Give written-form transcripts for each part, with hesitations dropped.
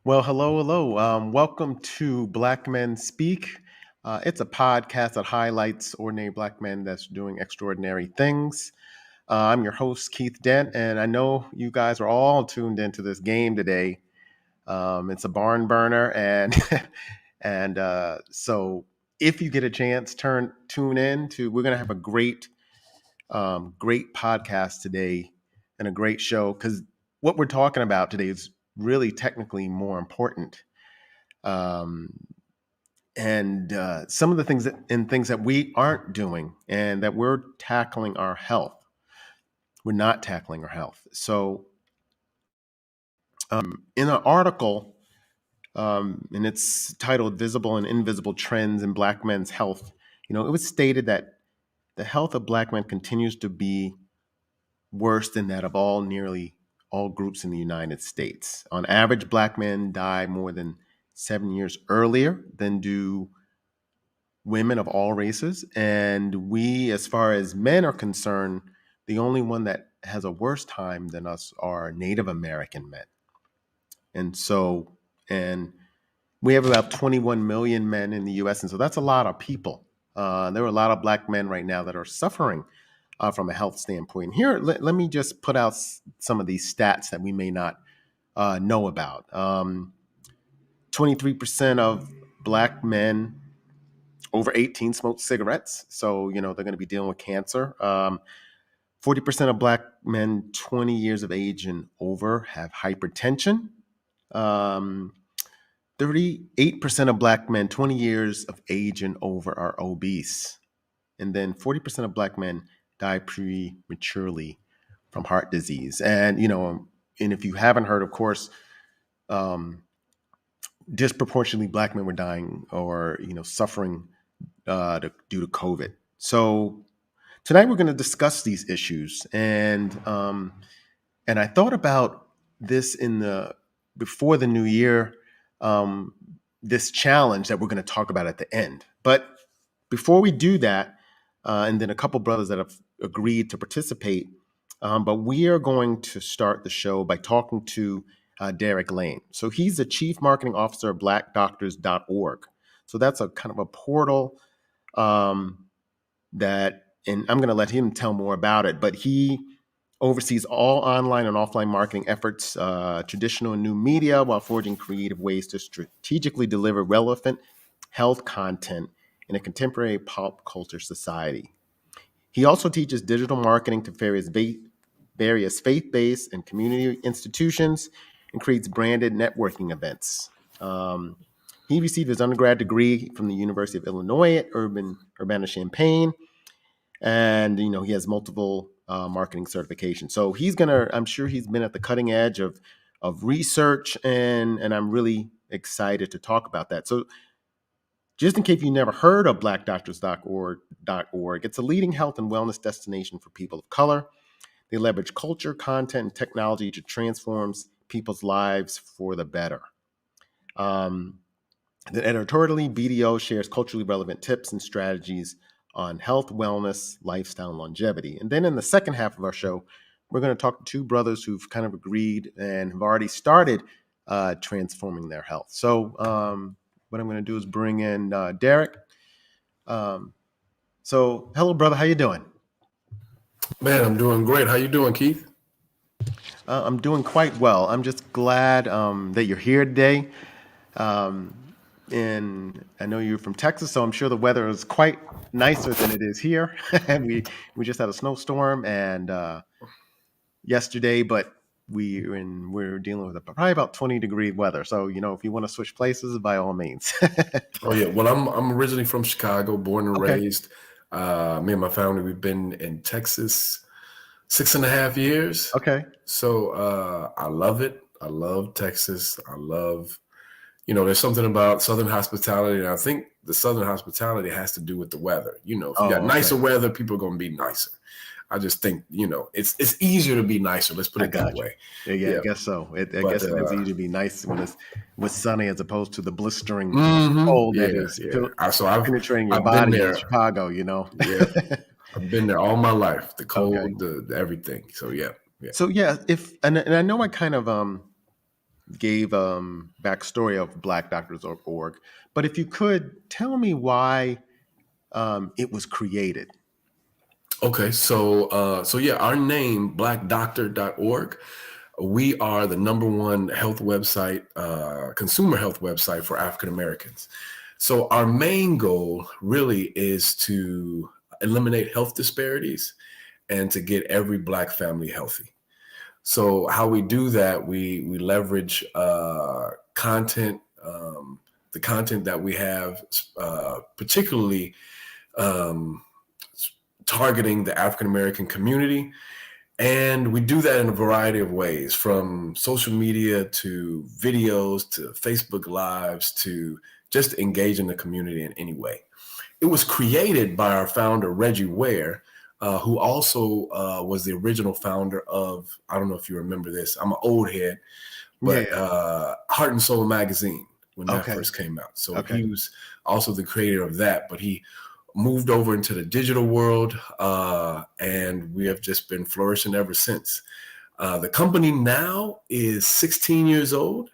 Well, hello, hello. Welcome to Black Men Speak. It's a podcast that highlights ordinary Black men that's doing extraordinary things. I'm your host, Keith Dent, and I know you guys are all tuned into this game today. It's a barn burner, and so if you get a chance, tune in to. We're gonna have a great podcast today, and a great show because what we're talking about today is really technically more important. Um, and some of the things that we aren't doing and that we're tackling our health. We're not tackling our health. So, in an article, and it's titled "Visible and Invisible Trends in Black Men's Health," it was stated that the health of Black men continues to be worse than that of nearly all groups in the United States. On average, Black men die more than 7 years earlier than do women of all races. And we, as far as men are concerned, the only one that has a worse time than us are Native American men. And we have about 21 million men in the US. And so that's a lot of people. There are a lot of Black men right now that are suffering from a health standpoint. Here, let me just put out some of these stats that we may not know about. 23% of Black men over 18 smoke cigarettes. So, they're going to be dealing with cancer. 40% of Black men 20 years of age and over have hypertension. 38% of Black men 20 years of age and over are obese. And then 40% of Black men die prematurely from heart disease. And if you haven't heard, of course, disproportionately Black men were dying or suffering due to COVID. So tonight we're going to discuss these issues, and I thought about this before the new year, this challenge that we're going to talk about at the end. But before we do that, and then a couple brothers that have agreed to participate, but we are going to start the show by talking to Derek Lane. So he's the Chief Marketing Officer of BlackDoctors.org. So that's a kind of a portal and I'm going to let him tell more about it, but he oversees all online and offline marketing efforts, traditional and new media, while forging creative ways to strategically deliver relevant health content in a contemporary pop culture society. He also teaches digital marketing to various faith-based and community institutions and creates branded networking events. He received his undergrad degree from the University of Illinois at Urbana-Champaign, and he has multiple marketing certifications. So I'm sure he's been at the cutting edge of research, and I'm really excited to talk about that. So just in case you never heard of BlackDoctors.org, it's a leading health and wellness destination for people of color. They leverage culture, content, and technology to transform people's lives for the better. The editorially, BDO shares culturally relevant tips and strategies on health, wellness, lifestyle, and longevity. And then in the second half of our show, we're going to talk to two brothers who've kind of agreed and have already started transforming their health. So what I'm going to do is bring in Derek. So hello, brother. How you doing? Man, I'm doing great. How you doing, Keith? I'm doing quite well. I'm just glad that you're here today. And I know you're from Texas, so I'm sure the weather is quite nicer than it is here. And we just had a snowstorm and yesterday, but we're dealing with probably about 20-degree weather. So if you want to switch places, by all means. Oh yeah. Well, I'm originally from Chicago, born and Okay. raised. Me and my family, we've been in Texas 6.5 years. Okay. So I love it. I love Texas. I love, there's something about Southern hospitality, and I think the Southern hospitality has to do with the weather. If you got nicer weather, people are gonna be nicer. I just think, it's easier to be nicer. Let's put it that way. Yeah, I guess so. I guess it is easy to be nice when it's sunny as opposed to the blistering cold that is penetrating your body in Chicago. Yeah, I've been there all my life. The cold, the everything. So yeah. So yeah, and I know I kind of gave backstory of blackdoctors.org. But if you could tell me why it was created. Okay, so yeah, our name, blackdoctor.org, we are the number one health website, consumer health website for African Americans. So our main goal really is to eliminate health disparities and to get every Black family healthy. So how we do that, we leverage content, the content that we have, particularly um, targeting the African American community. And we do that in a variety of ways, from social media to videos to Facebook Lives to just engaging the community in any way. It was created by our founder, Reggie Ware, who also was the original founder of, I don't know if you remember this, I'm an old head, but Yeah. Heart and Soul magazine when that Okay. first came out. So Okay. he was also the creator of that, but he moved over into the digital world, and we have just been flourishing ever since. The company now is 16 years old,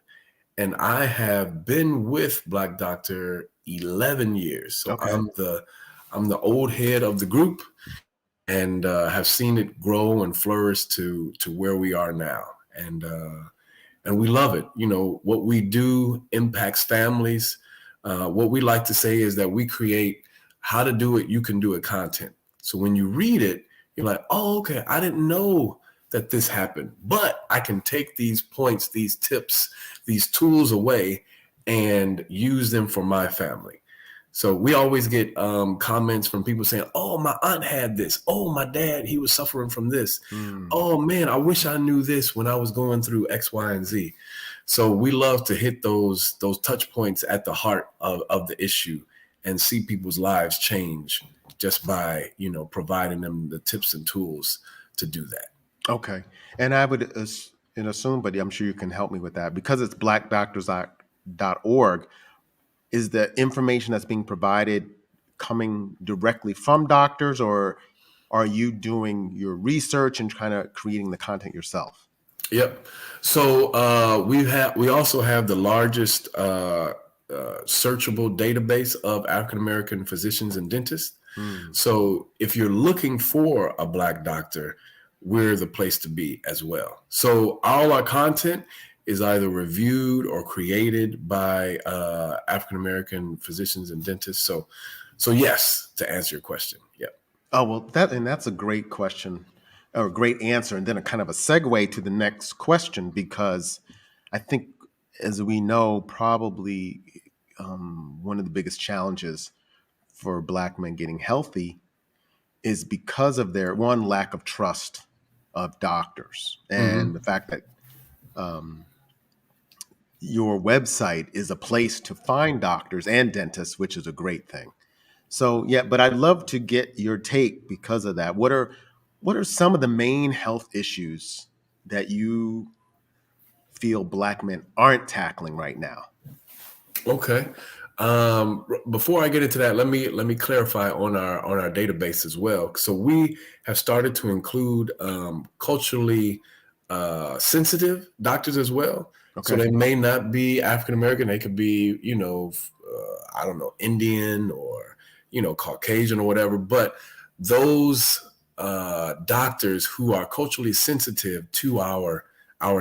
and I have been with Black Doctor 11 years. So Okay. I'm the old head of the group, and have seen it grow and flourish to where we are now. And we love it. You know, what we do impacts families. What we like to say is that we create how to do it, you can do it content. So when you read it, you're like, oh, okay, I didn't know that this happened, but I can take these points, these tips, these tools away and use them for my family. So we always get comments from people saying, oh, my aunt had this. Oh, my dad, he was suffering from this. Mm. Oh, man, I wish I knew this when I was going through X, Y, and Z. So we love to hit those touch points at the heart of the issue and see people's lives change just by, you know, providing them the tips and tools to do that. Okay. And I would assume, but I'm sure you can help me with that, because it's blackdoctors.org. Is the information that's being provided coming directly from doctors, or are you doing your research and kind of creating the content yourself? Yep. So we also have the largest searchable database of African American physicians and dentists. Mm. So if you're looking for a Black doctor, we're the place to be as well. So all our content is either reviewed or created by African American physicians and dentists. So yes, to answer your question, yep. Oh, well, that's a great question, or a great answer, and then a kind of a segue to the next question, because I think, as we know, probably one of the biggest challenges for Black men getting healthy is because of their one lack of trust of doctors, and the Mm-hmm. fact that your website is a place to find doctors and dentists, which is a great thing. So yeah, but I'd love to get your take because of that. What are some of the main health issues that you feel Black men aren't tackling right now? Okay. Before I get into that, let me clarify on our database as well. So we have started to include culturally sensitive doctors as well. So Okay. they may not be African American; they could be, you know, I don't know, Indian or, you know, Caucasian or whatever. But those doctors who are culturally sensitive to our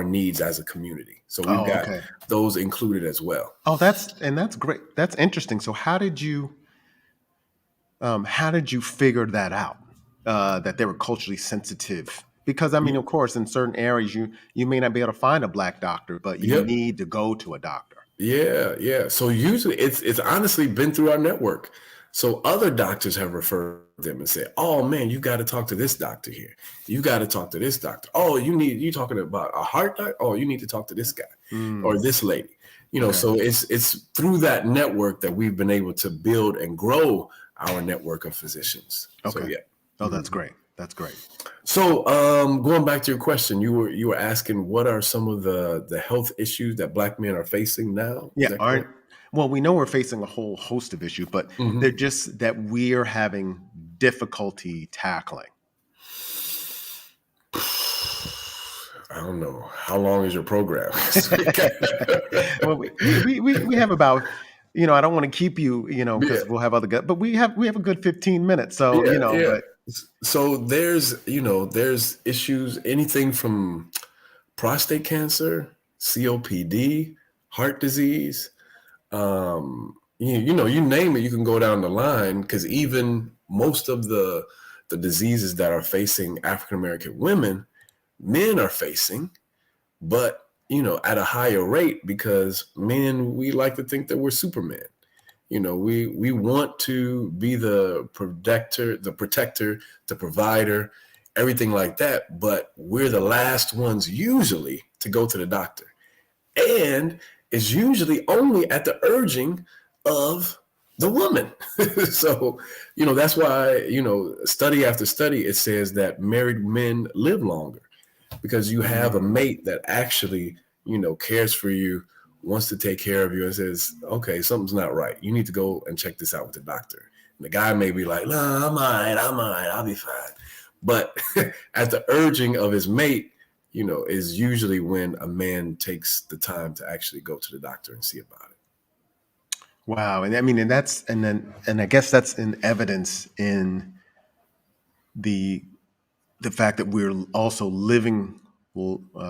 needs as a community. So we've Oh, got okay. those included as well. Oh, that's great. That's interesting. So how did you figure that out? That they were culturally sensitive? Because I mean, of course, in certain areas, you may not be able to find a Black doctor, but you Yep. need to go to a doctor. Yeah, yeah. So usually it's honestly been through our network. So other doctors have referred them and said, "Oh man, you got to talk to this doctor here. You got to talk to this doctor. Oh, you talking about a heart doctor? Oh, you need to talk to this guy or Mm, this lady." You know, okay. so it's through that network that we've been able to build and grow our network of physicians. So Okay. yeah. Oh, that's Mhm. great. That's great. So, going back to your question, you were asking what are some of the health issues that Black men are facing now? Is Yeah, that aren't correct? well, we know we're facing a whole host of issues, but they're Hmm. just that we're having difficulty tackling. I don't know. How long is your program? Well, we have about, I don't want to keep you, Yeah, because we'll have other guys, but we have a good 15 minutes. So, yeah, yeah. but So there's issues, anything from prostate cancer, COPD, heart disease, you name it, you can go down the line, because even most of the diseases that are facing African American women, men are facing, but at a higher rate, because men, we like to think that we're supermen. We want to be the protector, the provider, everything like that, but we're the last ones usually to go to the doctor. And it's usually only at the urging of the woman. So, that's why, study after study, it says that married men live longer, because you have a mate that actually, cares for you, wants to take care of you, and says, okay, something's not right. You need to go and check this out with the doctor. And the guy may be like, nah, I'm all right, I'll be fine. But at the urging of his mate, is usually when a man takes the time to actually go to the doctor and see about it. wow. And I mean, and I guess that's in evidence in the fact that we're also living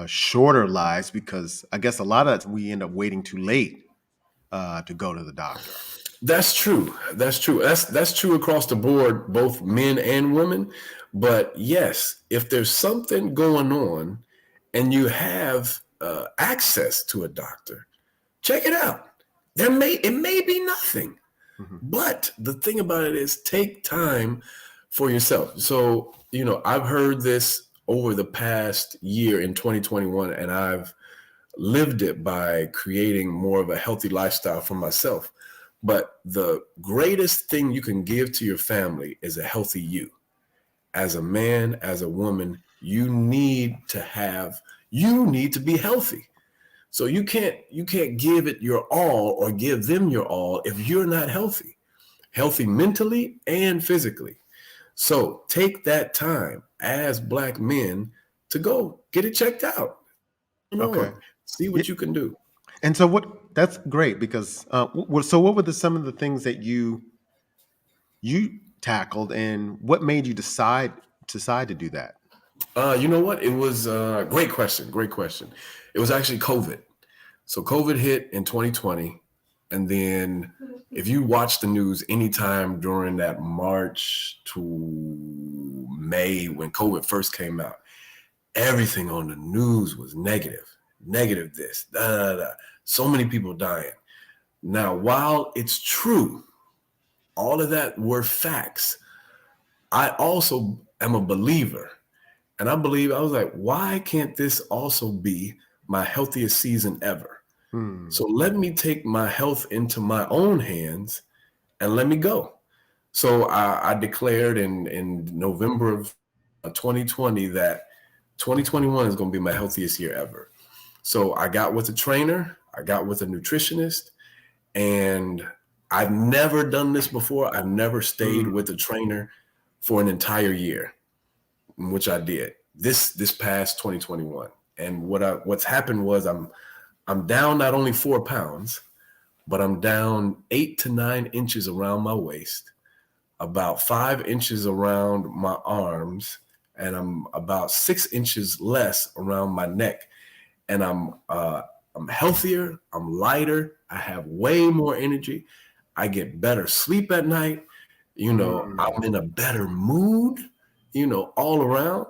shorter lives, because I guess a lot of that we end up waiting too late to go to the doctor. That's true. That's true. That's true across the board, both men and women. But yes, if there's something going on and you have access to a doctor, check it out. It may be nothing, Mhm. but the thing about it is, take time for yourself. So, I've heard this over the past year in 2021, and I've lived it by creating more of a healthy lifestyle for myself. But the greatest thing you can give to your family is a healthy you. As a man, as a woman, you need to be healthy. So you can't give it your all or give them your all if you're not healthy mentally and physically. So take that time as Black men to go get it checked out. Okay. See Yeah. what you can do. And so that's great, because so what were some of the things that you tackled, and what made you decide to do that? You know what? It was great question. Great question. It was actually COVID. So COVID hit in 2020, and then if you watch the news anytime during that March to May when COVID first came out, everything on the news was negative, negative this, da, da, da. So many people dying. Now, while it's true, all of that were facts, I also am a believer. And I was like, why can't this also be my healthiest season ever? Hmm. So let me take my health into my own hands and let me go. So I declared in November of 2020 that 2021 is going to be my healthiest year ever. So I got with a trainer, I got with a nutritionist, and I've never done this before. I've never stayed Hmm. with a trainer for an entire year, which I did this past 2021. And what's happened was I'm down not only 4 pounds, but I'm down 8 to 9 inches around my waist, about 5 inches around my arms, and I'm about 6 inches less around my neck. And I'm healthier, I'm lighter, I have way more energy, I get better sleep at night, Hmm. I'm in a better mood, all around.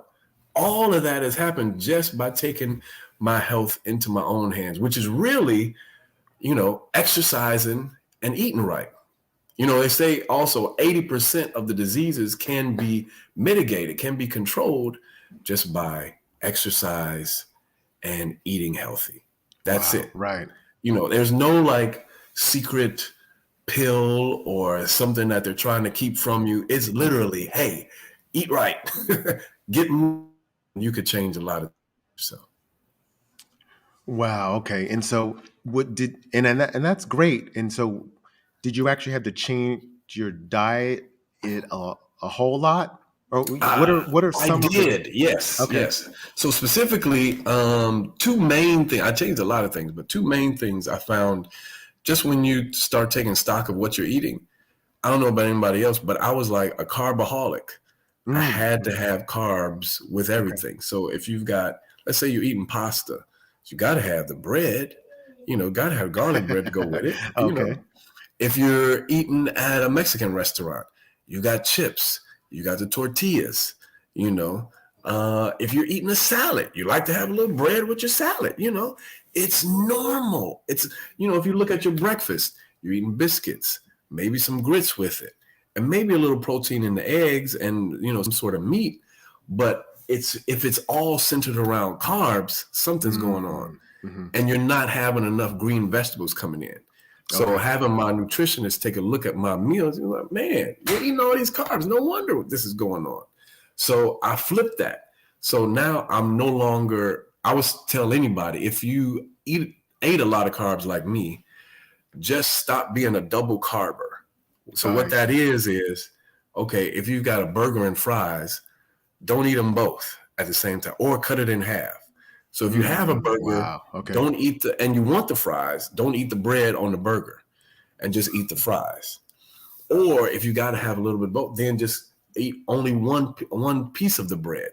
All of that has happened just by taking my health into my own hands, which is really, exercising and eating right. They say also 80% of the diseases can be mitigated, can be controlled just by exercise and eating healthy. That's Wow. it. Right. There's no like secret pill or something that they're trying to keep from you. It's literally, hey, eat right, get moving. You could change a lot of so. Wow. Okay. And so, and that's great. And so, did you actually have to change your diet a whole lot, Or what are I some of the? did. Yes. Okay. Yes. So specifically, two main things. I changed a lot of things, but two main things I found just when you start taking stock of what you're eating. I don't know about anybody else, but I was like a carbaholic. I had to have carbs with Okay. everything. So if you've got, let's say you're eating pasta, you got to have the bread, got to have garlic bread to go with it. Okay. If you're eating at a Mexican restaurant, you got chips, you got the tortillas, you know. If you're eating a salad, you like to have a little bread with your salad, It's normal. It's, if you look at your breakfast, you're eating biscuits, maybe some grits with it, and maybe a little protein in the eggs and, some sort of meat. But if it's all centered around carbs, something's going on. Mm-hmm. And you're not having enough green vegetables coming in. So having my nutritionist take a look at my meals, you're like, man, you're eating all these carbs. No wonder this is going on. So I flipped that. So now I'm no longer, I was tell anybody, if you ate a lot of carbs like me, just stop being a double carber. So what that is, okay, if you've got a burger and fries, don't eat them both at the same time or cut it in half. So if you have a burger, don't eat and you want the fries, don't eat the bread on the burger and just eat the fries. Or if you got to have a little bit of both, then just eat only one piece of the bread.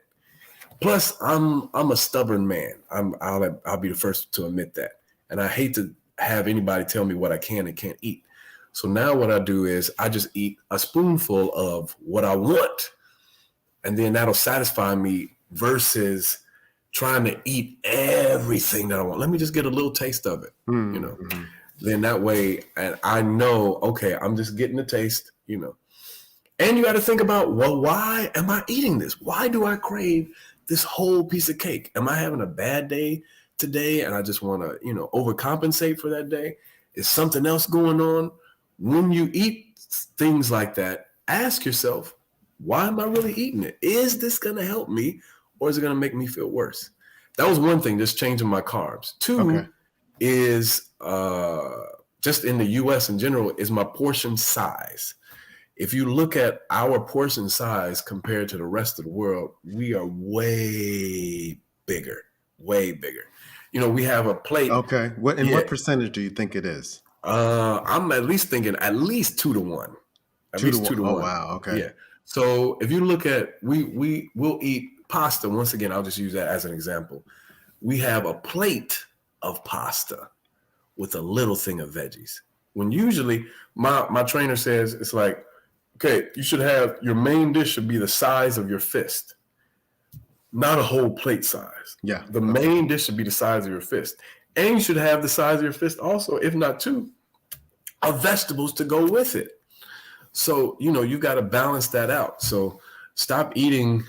Plus, I'm a stubborn man. I'll be the first to admit that. And I hate to have anybody tell me what I can and can't eat. So now what I do is I just eat a spoonful of what I want, and then that'll satisfy me versus trying to eat everything that I want. Let me just get a little taste of it, Then that way, and I know, okay, I'm just getting a taste, And you got to think about, well, why am I eating this? Why do I crave this whole piece of cake? Am I having a bad day today and I just want to, overcompensate for that day? Is something else going on? When you eat things like that, ask yourself, why am I really eating it? Is this going to help me or is it going to make me feel worse? That was one thing, just changing my carbs. Two is just in the U.S. in general, is my portion size. If you look at our portion size compared to the rest of the world, we are way bigger, way bigger. We have a plate. Okay. What percentage do you think it is? I'm at least thinking at least 2 to 1. At least 2 to 1. Oh, wow. Okay. Yeah. So if you look at, we'll eat pasta. Once again, I'll just use that as an example. We have a plate of pasta with a little thing of veggies. When usually my trainer says, it's like, okay, you should have, your main dish should be the size of your fist, not a whole plate size. Yeah. The main dish should be the size of your fist. And you should have the size of your fist also, if not two, of vegetables to go with it. So, you got to balance that out. So stop eating,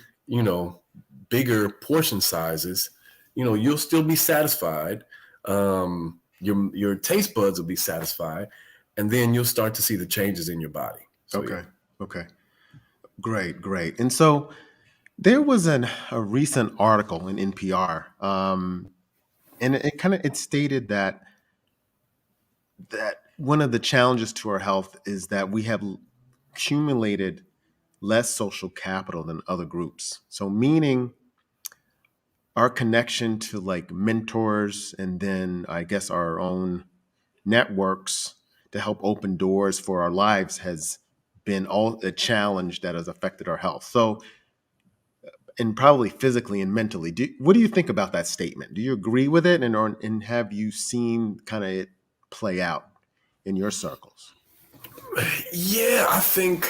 bigger portion sizes. You'll still be satisfied. Your taste buds will be satisfied. And then you'll start to see the changes in your body. So, Okay. Great. And so there was a recent article in NPR, and it stated that one of the challenges to our health is that we have accumulated less social capital than other groups. So meaning our connection to like mentors and then I guess our own networks to help open doors for our lives has been all a challenge that has affected our health. So, and probably physically and mentally. What do you think about that statement? Do you agree with it, and have you seen kind of it play out in your circles? Yeah, I think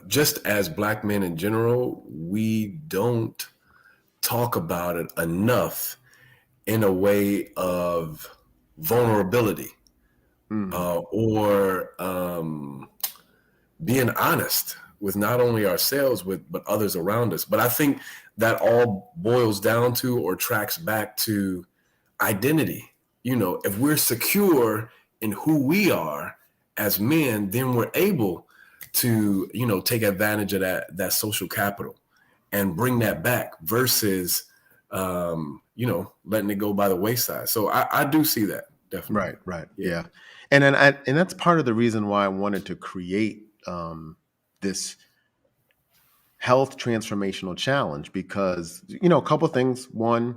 just as Black men in general, we don't talk about it enough in a way of vulnerability or being honest with not only ourselves but others around us. But I think that all boils down to or tracks back to identity. If we're secure in who we are as men, then we're able to, take advantage of that social capital and bring that back versus, letting it go by the wayside. So I do see that, definitely. Right. Yeah. And then and that's part of the reason why I wanted to create this health transformational challenge because, a couple of things. One,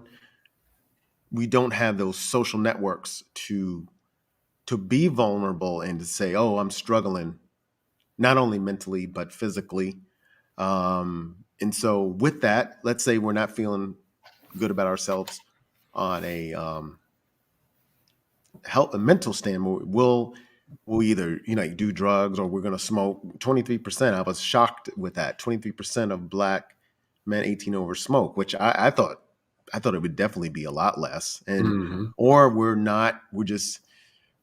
we don't have those social networks to be vulnerable and to say, "Oh, I'm struggling," not only mentally but physically. And so, with that, let's say we're not feeling good about ourselves on a mental standpoint. We'll either do drugs or we're going to smoke. 23%. I was shocked with that. 23% of Black men 18 over smoke, which I thought it would definitely be a lot less. And Mm-hmm. or we're just,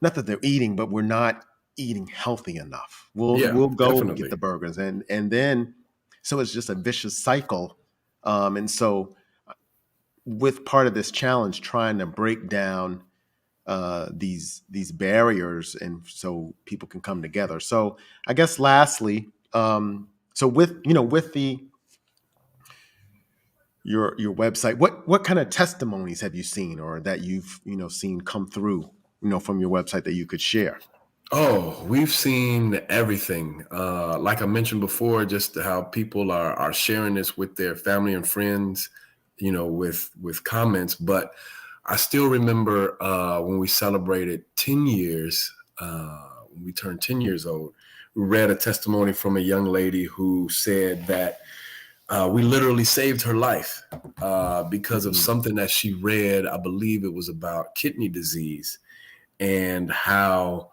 not that they're eating, but we're not eating healthy enough. Yeah, We'll go get definitely. the burgers, and then so it's just a vicious cycle. And so, with part of this challenge, trying to break down these barriers, and so people can come together. So I guess lastly, so with the your website, what kind of testimonies have you seen, or that you've seen come through from your website that you could share? Oh, we've seen everything. Like I mentioned before, just how people are sharing this with their family and friends, with comments. But I still remember when we celebrated 10 years, when we turned 10 years old, we read a testimony from a young lady who said that we literally saved her life because of Mhm. something that she read. I believe it was about kidney disease, and how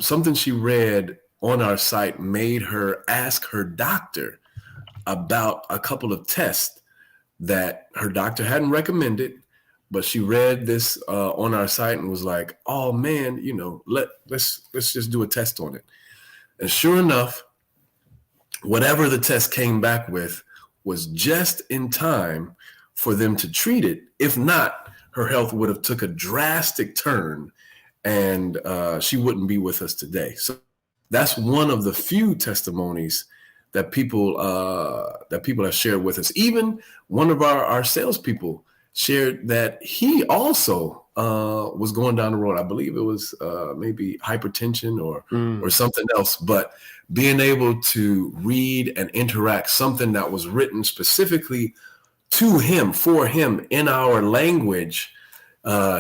something she read on our site made her ask her doctor about a couple of tests that her doctor hadn't recommended, but she read this on our site and was like, "Oh man, let's just do a test on it." And sure enough, whatever the test came back with was just in time for them to treat it. If not, her health would have took a drastic turn, and she wouldn't be with us today. So that's one of the few testimonies that people have shared with us. Even one of our salespeople shared that he also was going down the road. I believe it was maybe hypertension or Mm. something else, but being able to read and interact something that was written specifically to him, for him, in our language,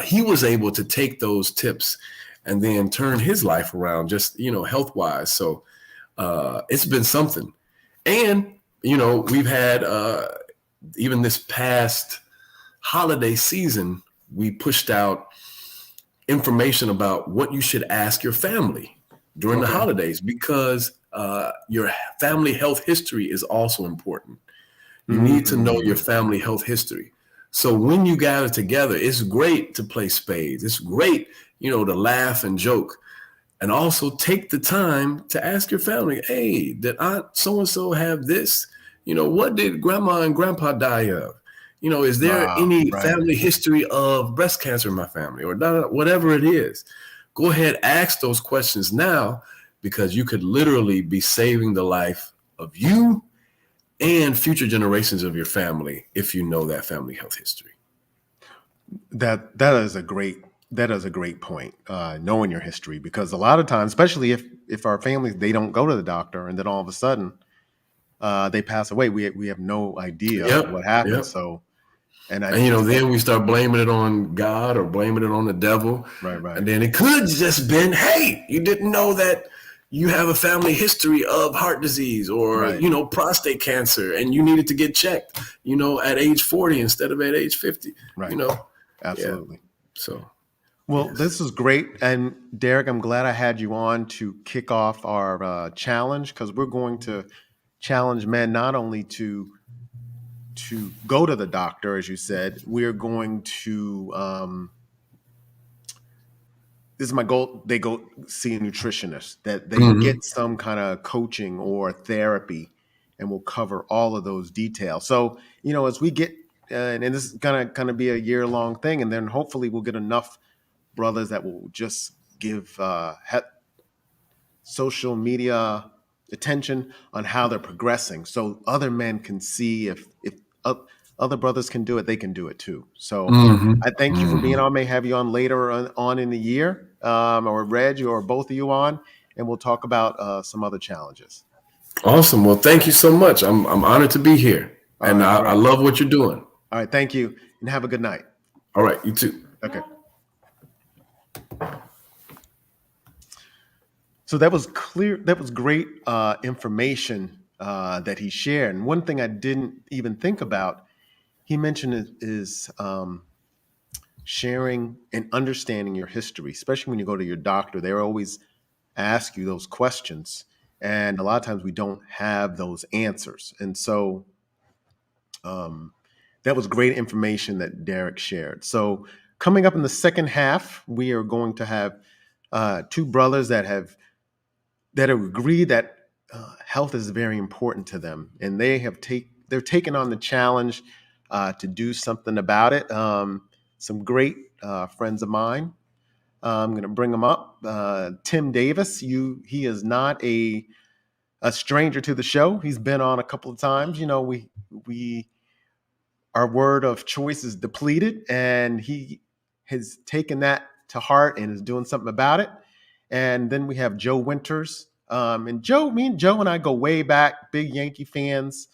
he was able to take those tips and then turn his life around, just health wise. So it's been something. And we've had even this past holiday season, we pushed out information about what you should ask your family during the Okay. holidays, because your family health history is also important. You need to know your Mm. family health history. So when you gather together, it's great to play spades. It's great, to laugh and joke, and also take the time to ask your family, "Hey, did Aunt so-and-so have this? What did grandma and grandpa die of? Is there Wow. any Right. family history of breast cancer in my family, or whatever it is?" Go ahead, ask those questions now, because you could literally be saving the life of you and future generations of your family if you know that family health history. That is a great point. Knowing your history, because a lot of times, especially if our families, they don't go to the doctor, and then all of a sudden they pass away, we have no idea what Yep, happened. yep. So, and I And think, then we start blaming it on God or blaming it on the devil. right, right, And then it could just been, "Hey, you didn't know that you have a family history of heart disease, or, right, prostate cancer, and you needed to get checked, at age 40 instead of at age 50, you right. know? Yeah. Absolutely. So, Well, yes. this is great. And Derek, I'm glad I had you on to kick off our challenge, because we're going to challenge men not only to go to the doctor, as you said. We're going to this is my goal. They go see a nutritionist, that they Hmm. get some kind of coaching or therapy, and we'll cover all of those details. So, as we get, and this is gonna kind of be a year long thing, and then hopefully we'll get enough brothers that will just give social media attention on how they're progressing, so other men can see, if other brothers can do it, they can do it too. So Hmm. I thank you for being Hmm. on. May have you on later on in the year, or Reg, or both of you on, and we'll talk about some other challenges. Awesome. Well, thank you so much. I'm honored to be here, All and right, I great. love what you're doing. All right, thank you, and have a good night. All right, you too. Okay. So that was clear. That was great information that he shared. And one thing I didn't even think about, he mentioned is sharing and understanding your history, especially when you go to your doctor. They always ask you those questions, and a lot of times we don't have those answers. And so um, that was great information that Derek shared. So coming up in the second half, we are going to have two brothers that have agreed that health is very important to them, and they're taking on the challenge to do something about it. Some great friends of mine. I'm going to bring them up. Tim Davis, he is not a stranger to the show. He's been on a couple of times. You know, we our word of choice is depleted, and he has taken that to heart and is doing something about it. And then we have Joe Winters. And Joe and I go way back, big Yankee fans.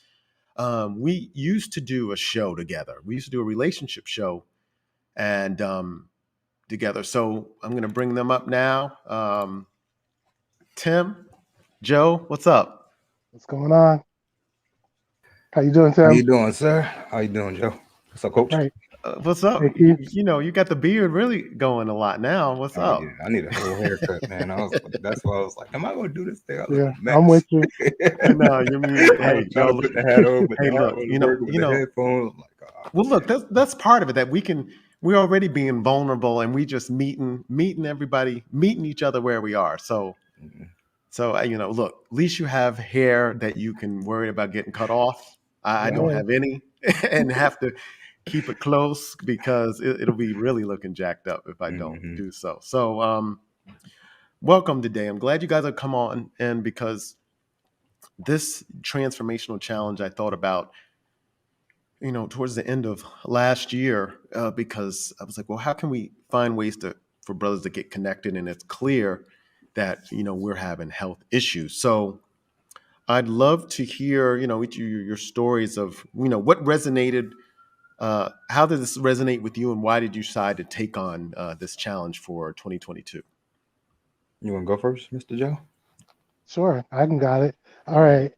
We used to do a show together. We used to do a relationship show and together. So I'm going to bring them up now. Tim, Joe, what's up? What's going on? How you doing, How Tim? you doing, sir? How you doing, Joe? What's up, Coach? Right. What's up? Hey, Keith. You know, you got the beard really going a lot now. What's Oh yeah, up? I need a whole haircut, man. That's why I was like, am I gonna do this thing? I look Yeah, a I'm mess. with you. No, you mean, I was hey, trying Joe. to put the hat on, but Hey, the hat look, wasn't working with the headphones. Like, well, look, that's part of it that we're already being vulnerable and we just meeting everybody, meeting each other where we are. So, mhm. look, at least you have hair that you can worry about getting cut off. I don't Yeah, have any and have to keep it close because it'll be really looking jacked up if I don't Mhm. do so. So, welcome today. I'm glad you guys have come on, and because this transformational challenge I thought about, towards the end of last year, because I was like, well, how can we find ways for brothers to get connected? And it's clear that, we're having health issues. So I'd love to hear, each of your stories of, what resonated. How did this resonate with you, and why did you decide to take on this challenge for 2022? You wanna go first, Mr. Joe? sure. I can got it. All right.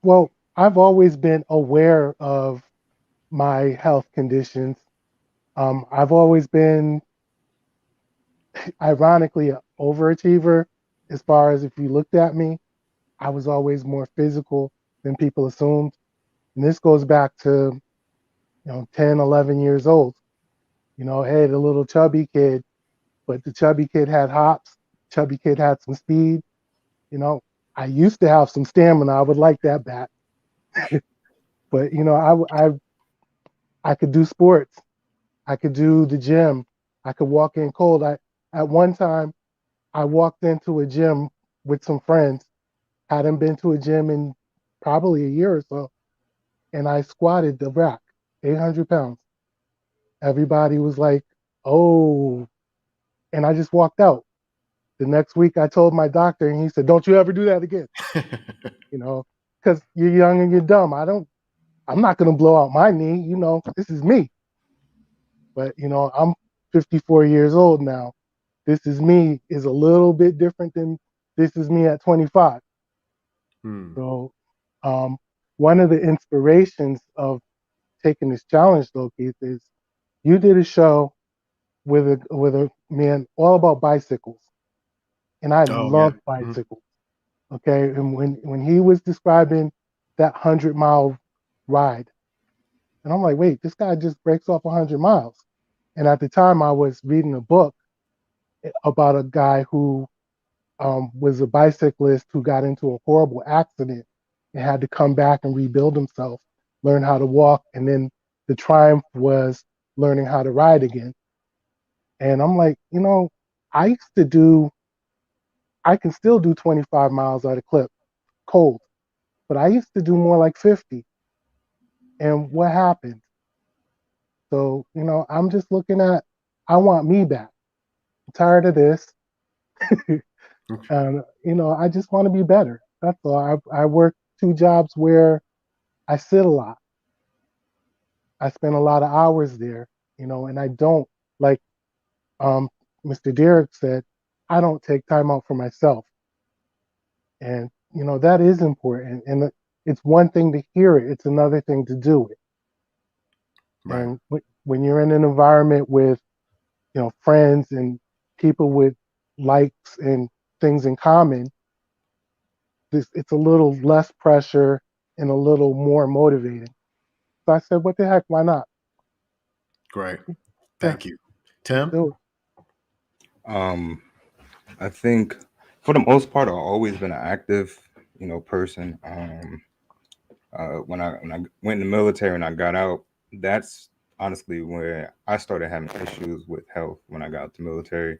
Well, I've always been aware of my health conditions. I've always been, ironically, an overachiever. As far as if you looked at me, I was always more physical than people assumed. And this goes back to, 10, 11 years old. Hey, the little chubby kid, but the chubby kid had hops. Chubby kid had some speed. You know, I used to have some stamina. I would like that back. But I could do sports. I could do the gym. I could walk in cold. At one time I walked into a gym with some friends. Hadn't been to a gym in probably a year or so, and I squatted the rack, 800 pounds. Everybody was like, "Oh," and I just walked out. The next week, I told my doctor, and he said, "Don't you ever do that again." You know, because you're young and you're dumb. I'm not going to blow out my knee. This is me. But, I'm 54 years old now. This is me is a little bit different than this is me at 25. Hmm. So, um, one of the inspirations of taking this challenge, though, Keith, is you did a show with a man all about bicycles, and I Oh yeah. love Mhm. bicycles. Okay, and when he was describing that 100-mile ride, and I'm like, wait, this guy just breaks off 100 miles. And at the time, I was reading a book about a guy who was a bicyclist who got into a horrible accident and had to come back and rebuild himself, learn how to walk, and then the triumph was learning how to ride again. And I'm like, I used to do, I can still do 25 miles at a clip, cold, but I used to do more like 50. And what happened? So, I'm just looking at, I want me back. I'm tired of this. Okay. And, I just want to be better. That's all. I work 2 jobs where I sit a lot. I spend a lot of hours there, and I don't like um, Mr. Derek said, I don't take time out for myself. And, that is important. And it's one thing to hear it, it's another thing to do it. Right. And when you're in an environment with, friends and people with likes and things in common, it's a little less pressure and a little more motivating. So I said, what the heck? Why not? Great. Yeah, Thank you. let's Tim? do it. I think for the most part, I've always been an active, person. When I went in the military and I got out, that's honestly where I started having issues with health when I got out the military.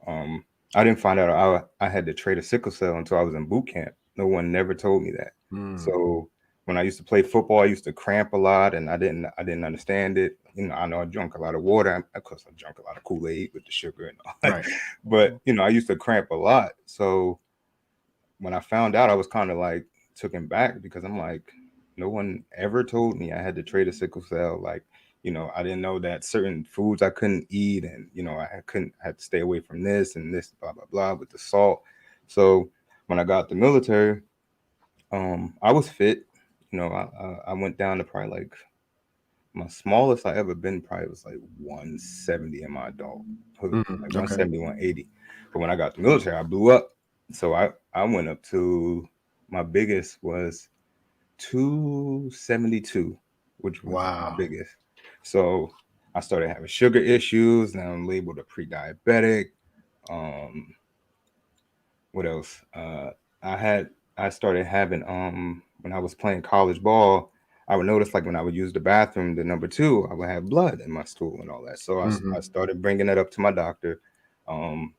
Um, I didn't find out I had to trade a sickle cell until I was in boot camp. No one never told me that. Mm. So when I used to play football, I used to cramp a lot, and I didn't understand it. I know I drank a lot of water. Of course, I drank a lot of Kool-Aid with the sugar and all that. Right. But I used to cramp a lot. So when I found out, I was kind of like taken back because I'm like, no one ever told me I had to trade a sickle cell. Like, I didn't know that certain foods I couldn't eat, and I had to stay away from this and this, blah blah blah, with the salt. So when I got the military, I was fit. I went down to probably like my smallest I ever been probably was like 170 in my adulthood, like Okay. 170, 180. But when I got the military, I blew up. So I went up to my biggest was 272, which was my Wow. biggest. So I started having sugar issues. Now I'm labeled a pre-diabetic. Um, what else? I started having when I was playing college ball, I would notice like when I would use the bathroom, the number two, I would have blood in my stool and all that. So I started bringing that up to my doctor, um,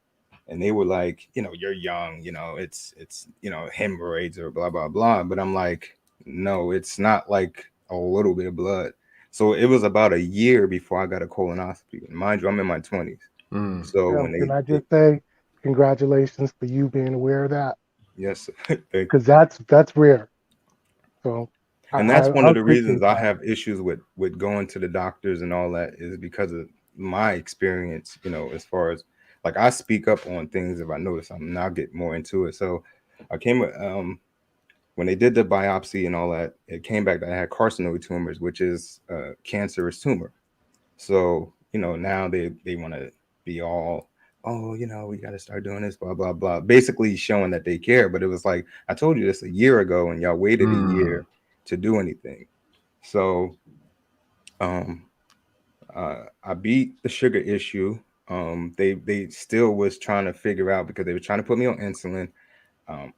and they were like, you're young, it's hemorrhoids or blah blah blah. But I'm like, no, it's not like a little bit of blood. So it was about a year before I got a colonoscopy. And mind you, I'm in my 20s. Mm. So Yeah, when can I they just say congratulations for you being aware of that? yes, thank Because that's rare. So and that's one I of the reasons appreciate I that. have issues with going to the doctors and all that is because of my experience, as far as like I speak up on things if I notice something and I'll get more into it. So I came with when they did the biopsy and all that, it came back that I had carcinoid tumors, which is a cancerous tumor. So, now they want to be all, oh, we got to start doing this, blah, blah, blah, basically showing that they care. But it was like, I told you this a year ago and y'all waited a Mm. year to do anything. So, um, I beat the sugar issue. They still was trying to figure out because they were trying to put me on insulin.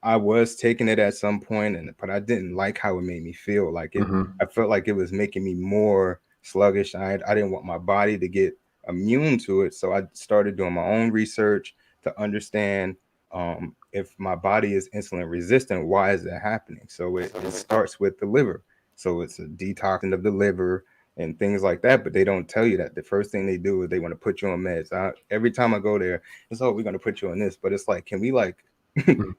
I was taking it at some point, but I didn't like how it made me feel. Like it, Mm-hmm. I felt like it was making me more sluggish. I didn't want my body to get immune to it, so I started doing my own research to understand if my body is insulin resistant, why is that happening? So it starts with the liver. So it's a detoxing of the liver and things like that. But they don't tell you that. The first thing they do is they want to put you on meds. Every time I go there, it's oh, we're going to put you on this. But it's like, can we like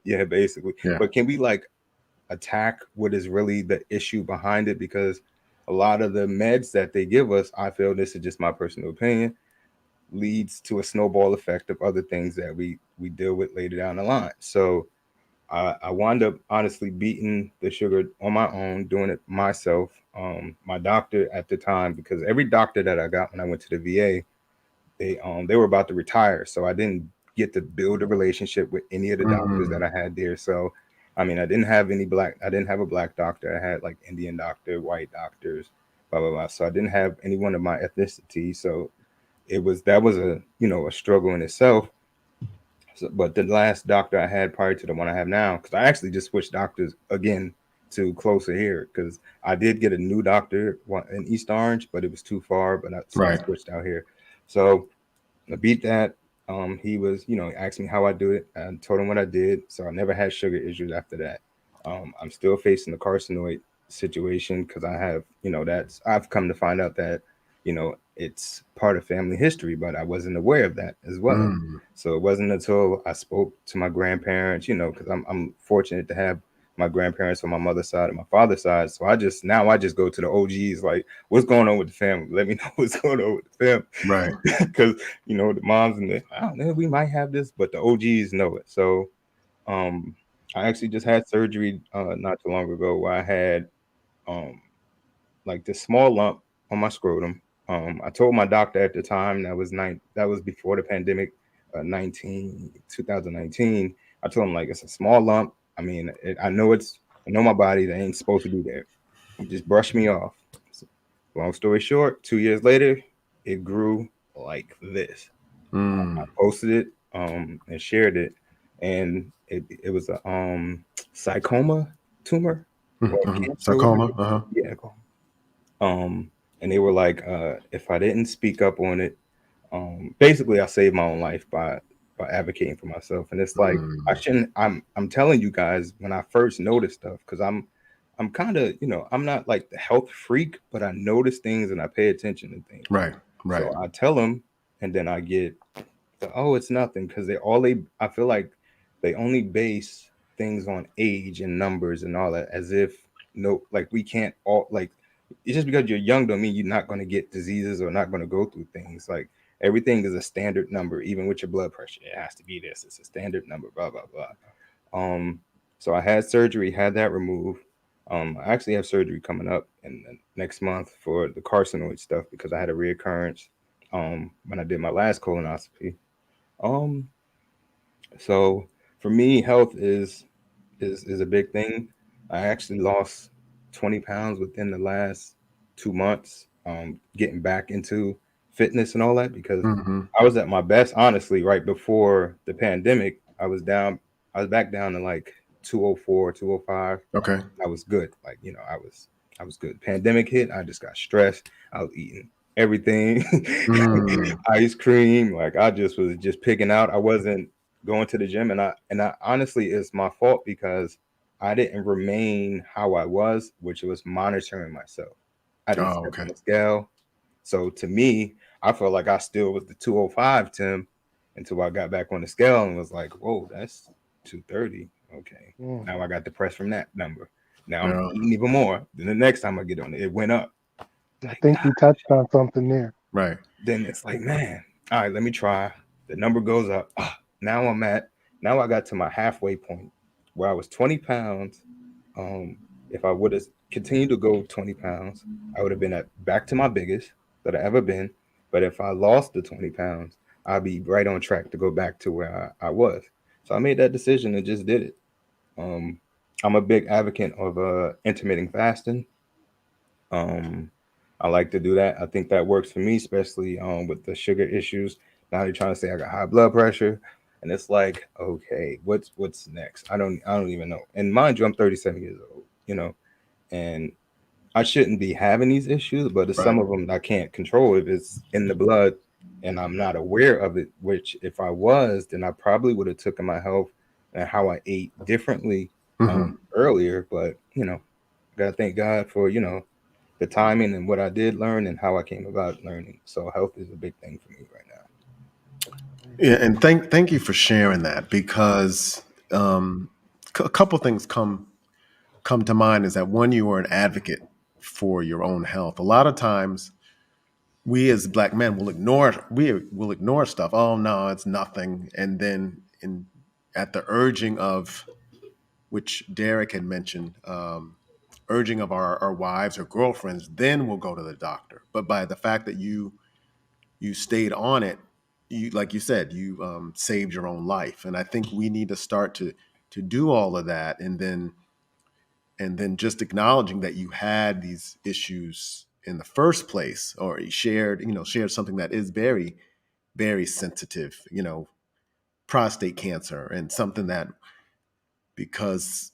yeah, basically. Yeah. But can we like attack what is really the issue behind it? Because a lot of the meds that they give us, I feel this is just my personal opinion, leads to a snowball effect of other things that we deal with later down the line. So I wound up honestly beating the sugar on my own, doing it myself. My doctor at the time, because every doctor that I got when I went to the VA, they were about to retire, so I didn't get to build a relationship with any of the doctors that Mm. I had there. So I mean, I didn't have a black doctor. I had like Indian doctor, white doctors, blah blah blah. So I didn't have anyone of my ethnicity. So that was a a struggle in itself. So, but the last doctor I had prior to the one I have now, because I actually just switched doctors again to closer here, because I did get a new doctor in East Orange, but it was too far. So I Right. switched out here. So I beat that. He was, asked me how I do it. I told him what I did. So I never had sugar issues after that. I'm still facing the carcinoid situation because I've come to find out that, it's part of family history, but I wasn't aware of that as well. Mm. So it wasn't until I spoke to my grandparents, because I'm fortunate to have my grandparents on my mother's side and my father's side. So I just go to the OGs, like, what's going on with the family? Let me know what's going on with the family. Right. Because, you know, the moms and I don't know, we might have this, but the OGs know it. So I actually just had surgery not too long ago where I had um like this small lump on my scrotum. I told my doctor at the time, that was before the pandemic, 2019. I told him, like, it's a small lump. I mean, I know my body, that ain't supposed to be there. He just brushed me off. So, long story short, 2 years later, it grew like this. I posted it and shared it, and it was a sarcoma tumor or cancer, Sarcoma. whatever. Yeah. And they were like, if I didn't speak up on it, basically I saved my own life by advocating for myself. And it's like, I shouldn't. I'm telling you guys, when I first noticed stuff, because I'm kind of, you know, I'm not like the health freak, but I notice things and I pay attention to things. Right. Right. So I tell them, and then I get oh, it's nothing, because I feel like they only base things on age and numbers and all that, as if, no, like, we can't all, like, it's just because you're young don't mean you're not going to get diseases or not going to go through things. Like, everything is a standard number, even with your blood pressure. It has to be this. It's a standard number, blah, blah, blah. So I had surgery, had that removed. I actually have surgery coming up in the next month for the carcinoid stuff, because I had a reoccurrence when I did my last colonoscopy. Um, so for me, health is a big thing. I actually lost 20 pounds within the last 2 months, getting back into fitness and all that, because I was at my best, honestly, right before the pandemic. I was back down to like 204, 205. Okay. I was good. Like, you know, I was good. Pandemic hit, I just got stressed. I was eating everything, ice cream. Like, I just was just picking out. I wasn't going to the gym, and I honestly, it's my fault, because I didn't remain how I was, which was monitoring myself. I didn't Oh, step okay. on the scale. So to me, I felt like I still was the 205 Tim, until I got back on the scale and was like, whoa, that's 230. Okay. Now I got depressed from that number. Now I'm Yeah. eating even more. Then the next time I get on it, it went up. I Like, think you touched on something there. Right. then it's like, man, all right, let me try. The number goes up. Now now I got to my halfway point where I was 20 pounds. If I would have continued to go 20 pounds, I would have been back to my biggest that I ever been. But if I lost the 20 pounds, I'd be right on track to go back to where I was. So I made that decision and just did it. Um, I'm a big advocate of intermittent fasting. Um, I like to do that. I think that works for me, especially with the sugar issues. Now they're trying to say I got high blood pressure, and it's like, okay, what's next? I don't even know. And mind you, I'm 37 years old, you know, and I shouldn't be having these issues, but it's some Right. of them I can't control if it's in the blood and I'm not aware of it. Which, if I was, then I probably would have taken my health and how I ate differently earlier. But, you know, gotta thank God for, you know, the timing and what I did learn and how I came about learning. So health is a big thing for me right now. Yeah, and thank you for sharing that, because a couple things come to mind. Is that, one, you are an advocate for your own health. A lot of times, we as Black men will ignore stuff. Oh no, it's nothing. And then, at the urging of, which Derek had mentioned, urging of our wives or girlfriends, then we'll go to the doctor. But by the fact that you stayed on it, you, like you said, you saved your own life. And I think we need to start to do all of that, and then just acknowledging that you had these issues in the first place, or you shared something that is very, very sensitive, prostate cancer, and something that, because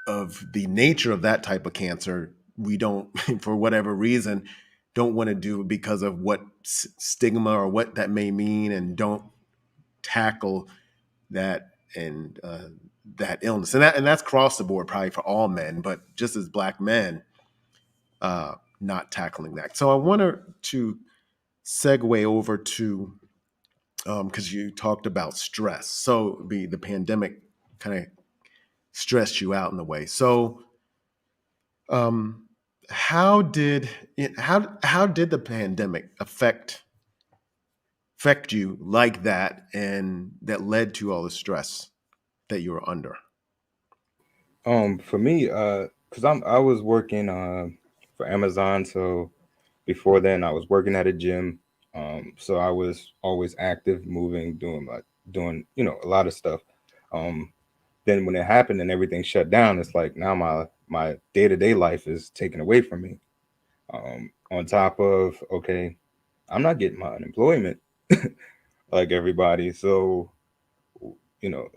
of the nature of that type of cancer, we don't, for whatever reason, don't want to do, because of what stigma or what that may mean, and don't tackle that, and that illness, and that's across the board, probably for all men, but just as Black men, not tackling that. So I wanted to segue over to, because you talked about stress. So the pandemic kind of stressed you out in a way. So, how did the pandemic affect you like that, and that led to all the stress that you were under? For me, cause I was working for Amazon, so before then I was working at a gym. So I was always active, moving, doing a lot of stuff. Um, then when it happened and everything shut down, it's like now my day to day life is taken away from me. On top of, okay, I'm not getting my unemployment like everybody, so you know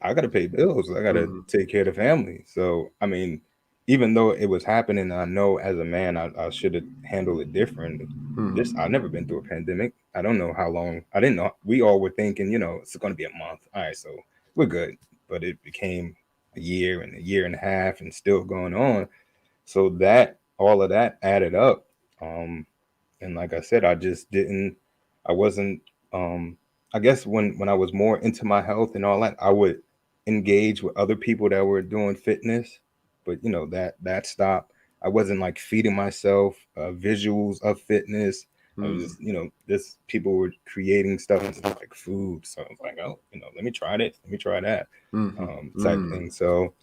I got to pay bills. I got to Mm-hmm. take care of the family. So, I mean, even though it was happening, I know as a man, I should have handled it differently. Mm-hmm. I've never been through a pandemic. I don't know how long. I didn't know. We all were thinking, it's going to be a month. All right, so we're good. But it became a year and a year and a half and still going on. So all of that added up. And like I said, I wasn't I guess when I was more into my health and all that, I would engage with other people that were doing fitness, but that stopped. I wasn't like feeding myself visuals of fitness. I was just, this people were creating stuff and stuff like food. So I was like, oh, let me try this, let me try that, Mm-hmm. type Mm-hmm. thing. So,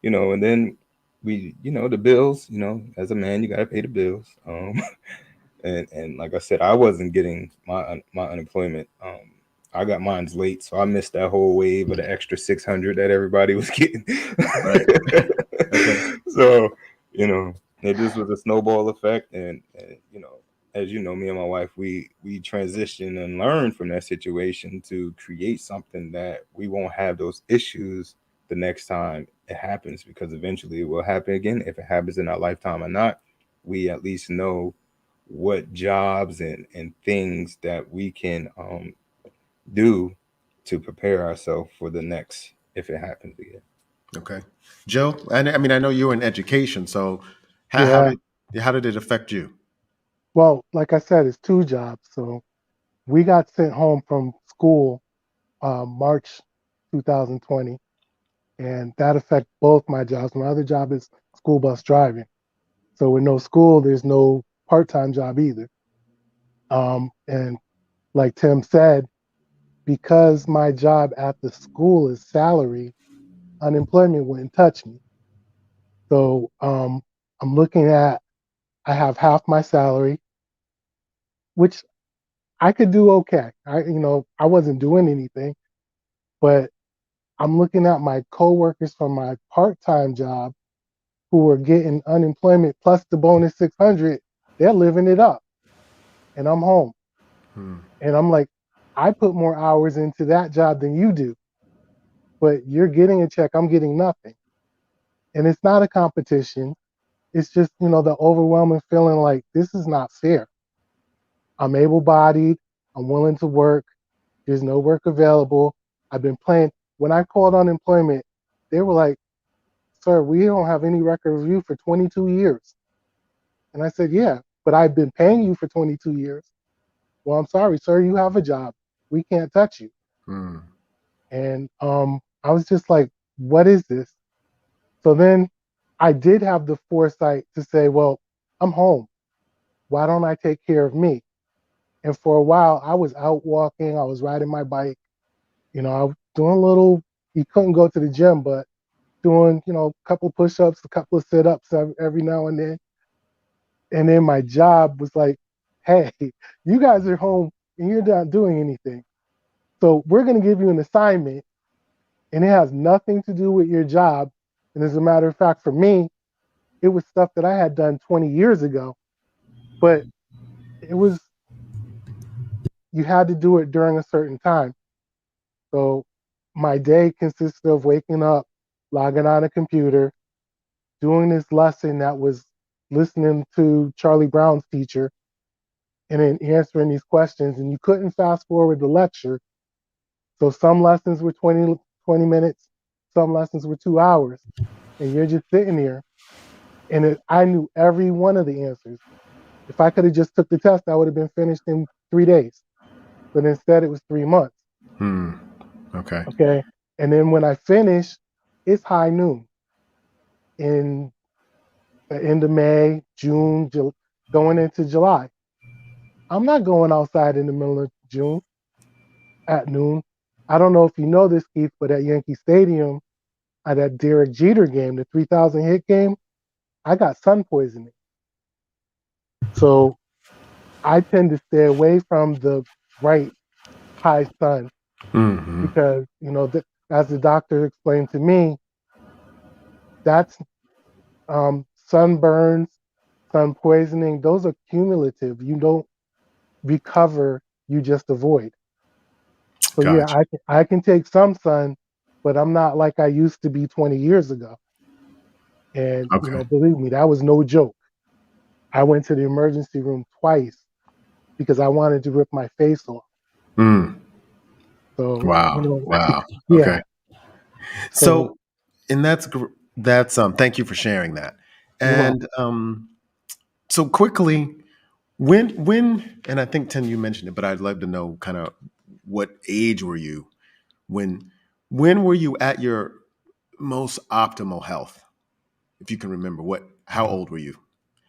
and then the bills, as a man, you got to pay the bills. And like I said, I wasn't getting my unemployment. I got mine's late, so I missed that whole wave of the extra 600 that everybody was getting. Right. Okay. So it just was a snowball effect, and as you know, me and my wife, we transitioned and learned from that situation to create something that we won't have those issues the next time it happens, because eventually it will happen again. If it happens in our lifetime or not, we at least know what jobs and things that we can do to prepare ourselves for the next if it happens again. Okay. Joe, I mean, I know you were in education, so how Yeah. did it affect you? Well, like I said, it's two jobs. So we got sent home from school March 2020, and that affects both my jobs. My other job is school bus driving. So with no school, there's no part-time job either. And like Tim said, because my job at the school is salary, unemployment wouldn't touch me. So I'm looking at, I have half my salary, which I could do okay. I wasn't doing anything, but I'm looking at my coworkers from my part-time job who are getting unemployment plus the bonus 600. They're living it up, and I'm home. Hmm. And I'm like, I put more hours into that job than you do, but you're getting a check. I'm getting nothing. And it's not a competition. It's just, the overwhelming feeling like this is not fair. I'm able bodied. I'm willing to work. There's no work available. I've been playing. When I called unemployment, they were like, sir, we don't have any record of you for 22 years. And I said, yeah, but I've been paying you for 22 years. Well, I'm sorry, sir, you have a job. We can't touch you. Hmm. And I was just like, what is this? So then I did have the foresight to say, well, I'm home. Why don't I take care of me? And for a while, I was out walking, I was riding my bike, I was doing a little, you couldn't go to the gym, but doing, a couple push ups, a couple of sit ups every now and then. And then my job was like, hey, you guys are home and you're not doing anything. So we're going to give you an assignment, and it has nothing to do with your job. And as a matter of fact, for me, it was stuff that I had done 20 years ago, but it was, you had to do it during a certain time. So my day consisted of waking up, logging on a computer, doing this lesson that was listening to Charlie Brown's teacher, and then answering these questions. And you couldn't fast forward the lecture. So some lessons were 20 minutes, some lessons were 2 hours. And you're just sitting here. And I knew every one of the answers. If I could have just took the test, I would have been finished in 3 days. But instead, it was 3 months. Hmm. Okay. Okay. And then when I finished, it's high noon in the end of May, June, going into July. I'm not going outside in the middle of June at noon. I don't know if you know this, Keith, but at Yankee Stadium, at that Derek Jeter game, the 3,000 hit game, I got sun poisoning. So I tend to stay away from the bright, high sun because, as the doctor explained to me, that's sunburns, sun poisoning. Those are cumulative. You don't recover, you just avoid. So yeah, Gotcha. I can take some sun, but I'm not like I used to be 20 years ago. And Okay. believe me, that was no joke. I went to the emergency room twice because I wanted to rip my face off. Mm. So Wow. Wow. yeah. Okay. So, and that's thank you for sharing that. And so quickly, when and I think Tim, you mentioned it, but I'd love to know kind of what age were you when were you at your most optimal health? If you can remember, how old were you?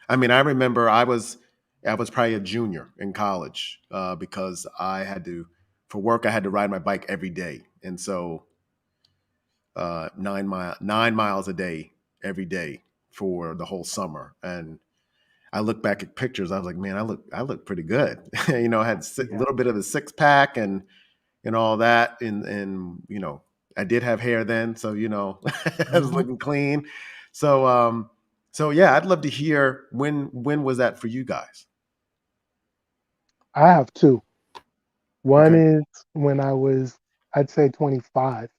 I mean, I remember I was probably a junior in college because for work I had to ride my bike every day, and so 9 miles a day every day for the whole summer. And I look back at pictures, I was like, man, I look pretty good. I had a little bit of a six pack and all that, and I did have hair then, so I was looking clean. So yeah, I'd love to hear when was that for you guys? I have two. One Okay. is when I was, I'd say 25,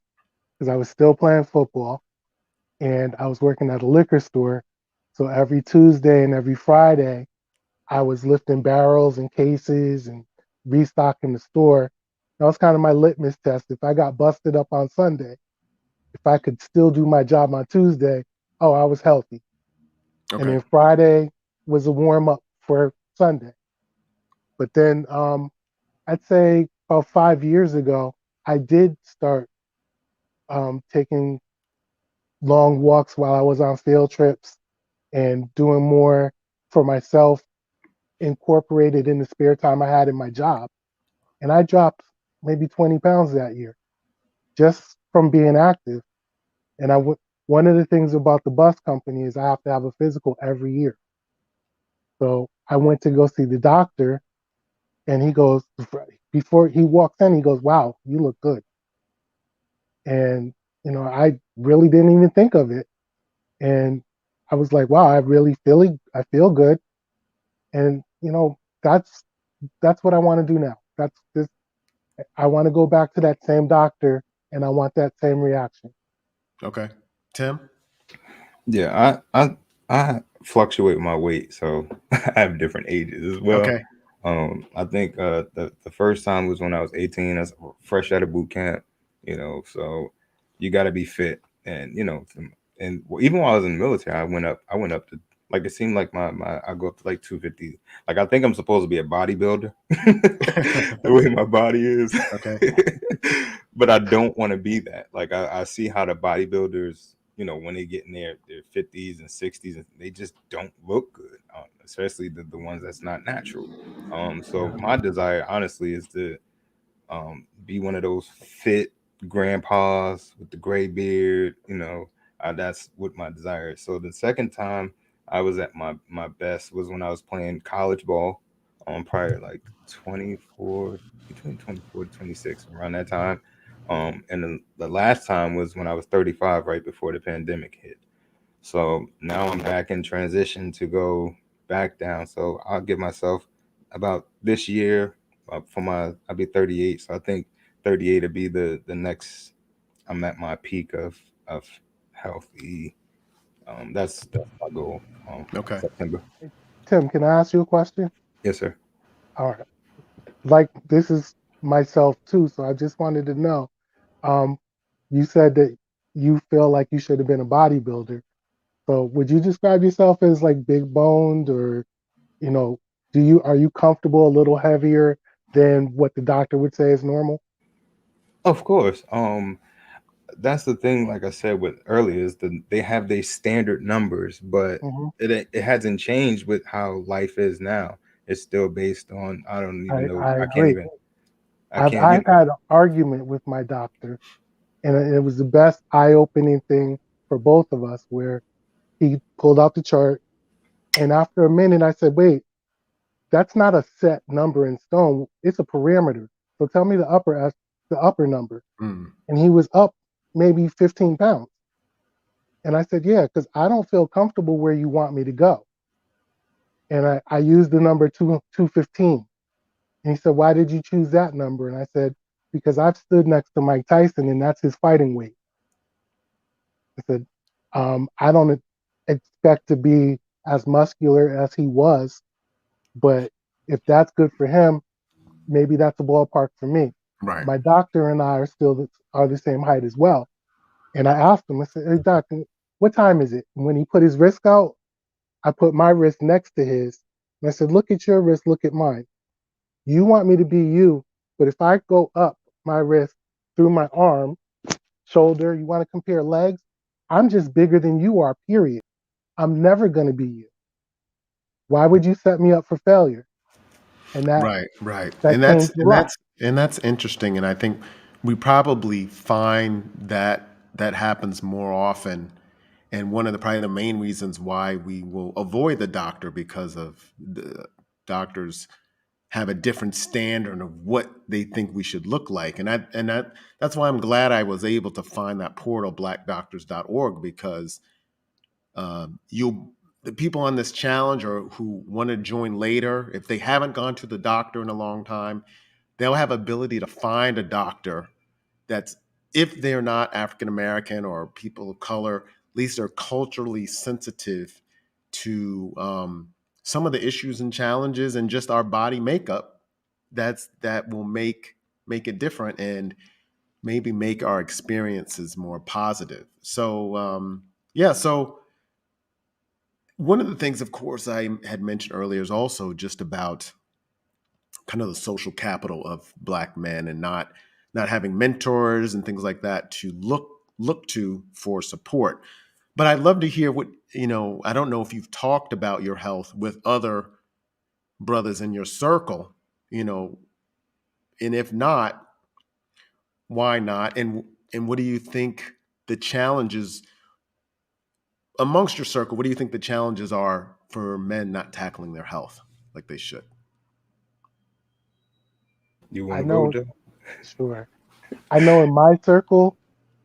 because I was still playing football and I was working at a liquor store. So every Tuesday and every Friday, I was lifting barrels and cases and restocking the store. That was kind of my litmus test. If I got busted up on Sunday, if I could still do my job on Tuesday, oh, I was healthy. And Okay. then Friday was a warm up for Sunday. But then I'd say about 5 years ago, I did start taking long walks while I was on field trips and doing more for myself, incorporated in the spare time I had in my job. And I dropped maybe 20 pounds that year just from being active. And one of the things about the bus company is I have to have a physical every year. So I went to go see the doctor, and he goes, before he walks in, he goes, "Wow, you look good." And I really didn't even think of it, and I was like, "Wow, I feel good." And that's what I want to do now. That's this. I want to go back to that same doctor, and I want that same reaction. Okay. Tim? Yeah, I fluctuate my weight, so I have different ages as well. Okay. I think the first time was when I was 18. That's fresh out of boot camp, so you got to be fit, and even while I was in the military, I went up to, like, it seemed like my I go up to like 250. Like, I think I'm supposed to be a bodybuilder, the way my body is. Okay. But I don't want to be that. Like, I see how the bodybuilders, when they get in their 50s and 60s, and they just don't look good, especially the ones that's not natural. So my desire, honestly, is to be one of those fit grandpas with the gray beard. That's what my desire is. So the second time I was at my best was when I was playing college ball, prior, like 24, between 24 to 26, around that time. And the last time was when I was 35, right before the pandemic hit. So now I'm back in transition to go back down. So I'll give myself about this year, I'll be 38. So I think 38 will be the next. I'm at my peak of healthy. That's my goal. Okay. September. Tim, can I ask you a question? Yes, sir. All right. Like, this is myself too, so I just wanted to know. Um, you said that you feel like you should have been a bodybuilder. So would you describe yourself as like big boned, or you know, are you comfortable a little heavier than what the doctor would say is normal? Of course. that's the thing. Like I said with earlier, is they have their standard numbers, but Mm-hmm. it hasn't changed with how life is now. It's still based on, I don't even know. I I can't agree. even. I I've can't. I've had an argument with my doctor, and it was the best eye-opening thing for both of us, where he pulled out the chart, and after a minute, I said, "Wait, that's not a set number in stone. It's a parameter. So tell me the upper number." Mm. And he was up maybe 15 pounds. And I said, "Yeah, because I don't feel comfortable where you want me to go." And I used the number 215. And he said, "Why did you choose that number?" And I said, "Because I've stood next to Mike Tyson and that's his fighting weight." I said, "I don't expect to be as muscular as he was, but if that's good for him, maybe that's a ballpark for me." Right. My doctor and I are the same height as well. And I asked him, I said, "Hey, doctor, what time is it?" And when he put his wrist out, I put my wrist next to his. And I said, "Look at your wrist, look at mine. You want me to be you, but if I go up my wrist through my arm, shoulder, you want to compare legs, I'm just bigger than you are, period. I'm never going to be you. Why would you set me up for failure?" And Right, right. that changed a lot. And that's interesting. And I think we probably find that that happens more often. And one of the probably the main reasons why we will avoid the doctor, because of the doctors have a different standard of what they think we should look like. That's why I'm glad I was able to find that portal, blackdoctors.org, because you'll the people on this challenge, or who want to join later, if they haven't gone to the doctor in a long time, they'll have ability to find a doctor that's, if they're not African American or people of color, at least they're culturally sensitive to some of the issues and challenges and just our body makeup. That will make it different, and maybe make our experiences more positive. So yeah, so one of the things, of course, I had mentioned earlier is also just about kind of the social capital of Black men, and not having mentors and things like that to look to for support. But I'd love to hear what, I don't know if you've talked about your health with other brothers in your circle, you know, and if not, why not? And what do you think the challenges amongst your circle? What do you think the challenges are for men not tackling their health like they should? You want I to go, know, Joe? sure. I know in my circle,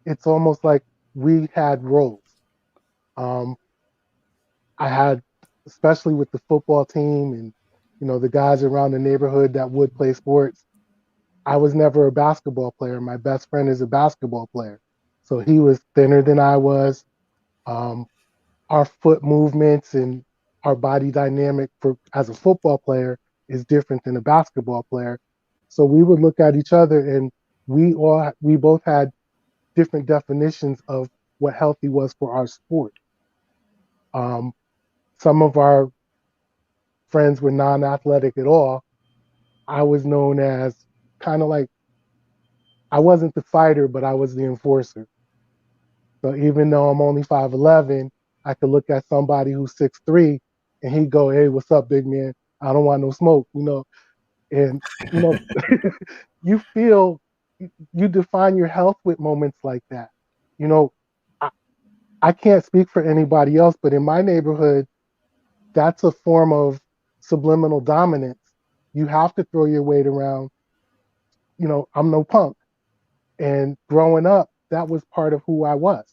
it's almost like we had roles. Um, I had, especially with the football team and, the guys around the neighborhood that would play sports, I was never a basketball player. My best friend is a basketball player. So he was thinner than I was. Um, our foot movements and our body dynamic as a football player is different than a basketball player. So we would look at each other, and we both had different definitions of what healthy was for our sport. Um, some of our friends were non-athletic at all. I was known as kind of like, I wasn't the fighter, but I was the enforcer. So even though I'm only 5'11", I could look at somebody who's 6'3", and he'd go, "Hey, what's up, big man? I don't want no smoke." And you know, you feel you define your health with moments like that. You know, I, I can't speak for anybody else, but in my neighborhood, that's a form of subliminal dominance. You have to throw your weight around. I'm no punk. And growing up, that was part of who I was.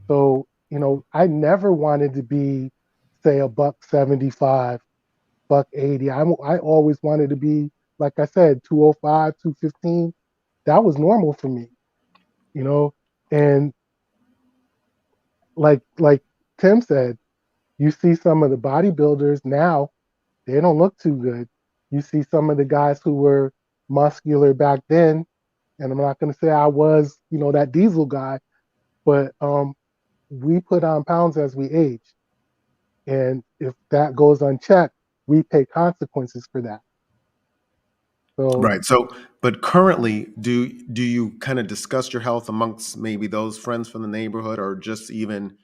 So, I never wanted to be, say, a buck 75, buck 80. I always wanted to be, like I said, 205, 215. That was normal for me, you know? And like Tim said, you see some of the bodybuilders now, they don't look too good. You see some of the guys who were muscular back then, and I'm not going to say I was, that diesel guy, but we put on pounds as we age. And if that goes unchecked, we pay consequences for that. So Right. So, but currently, do you kind of discuss your health amongst maybe those friends from the neighborhood, or just even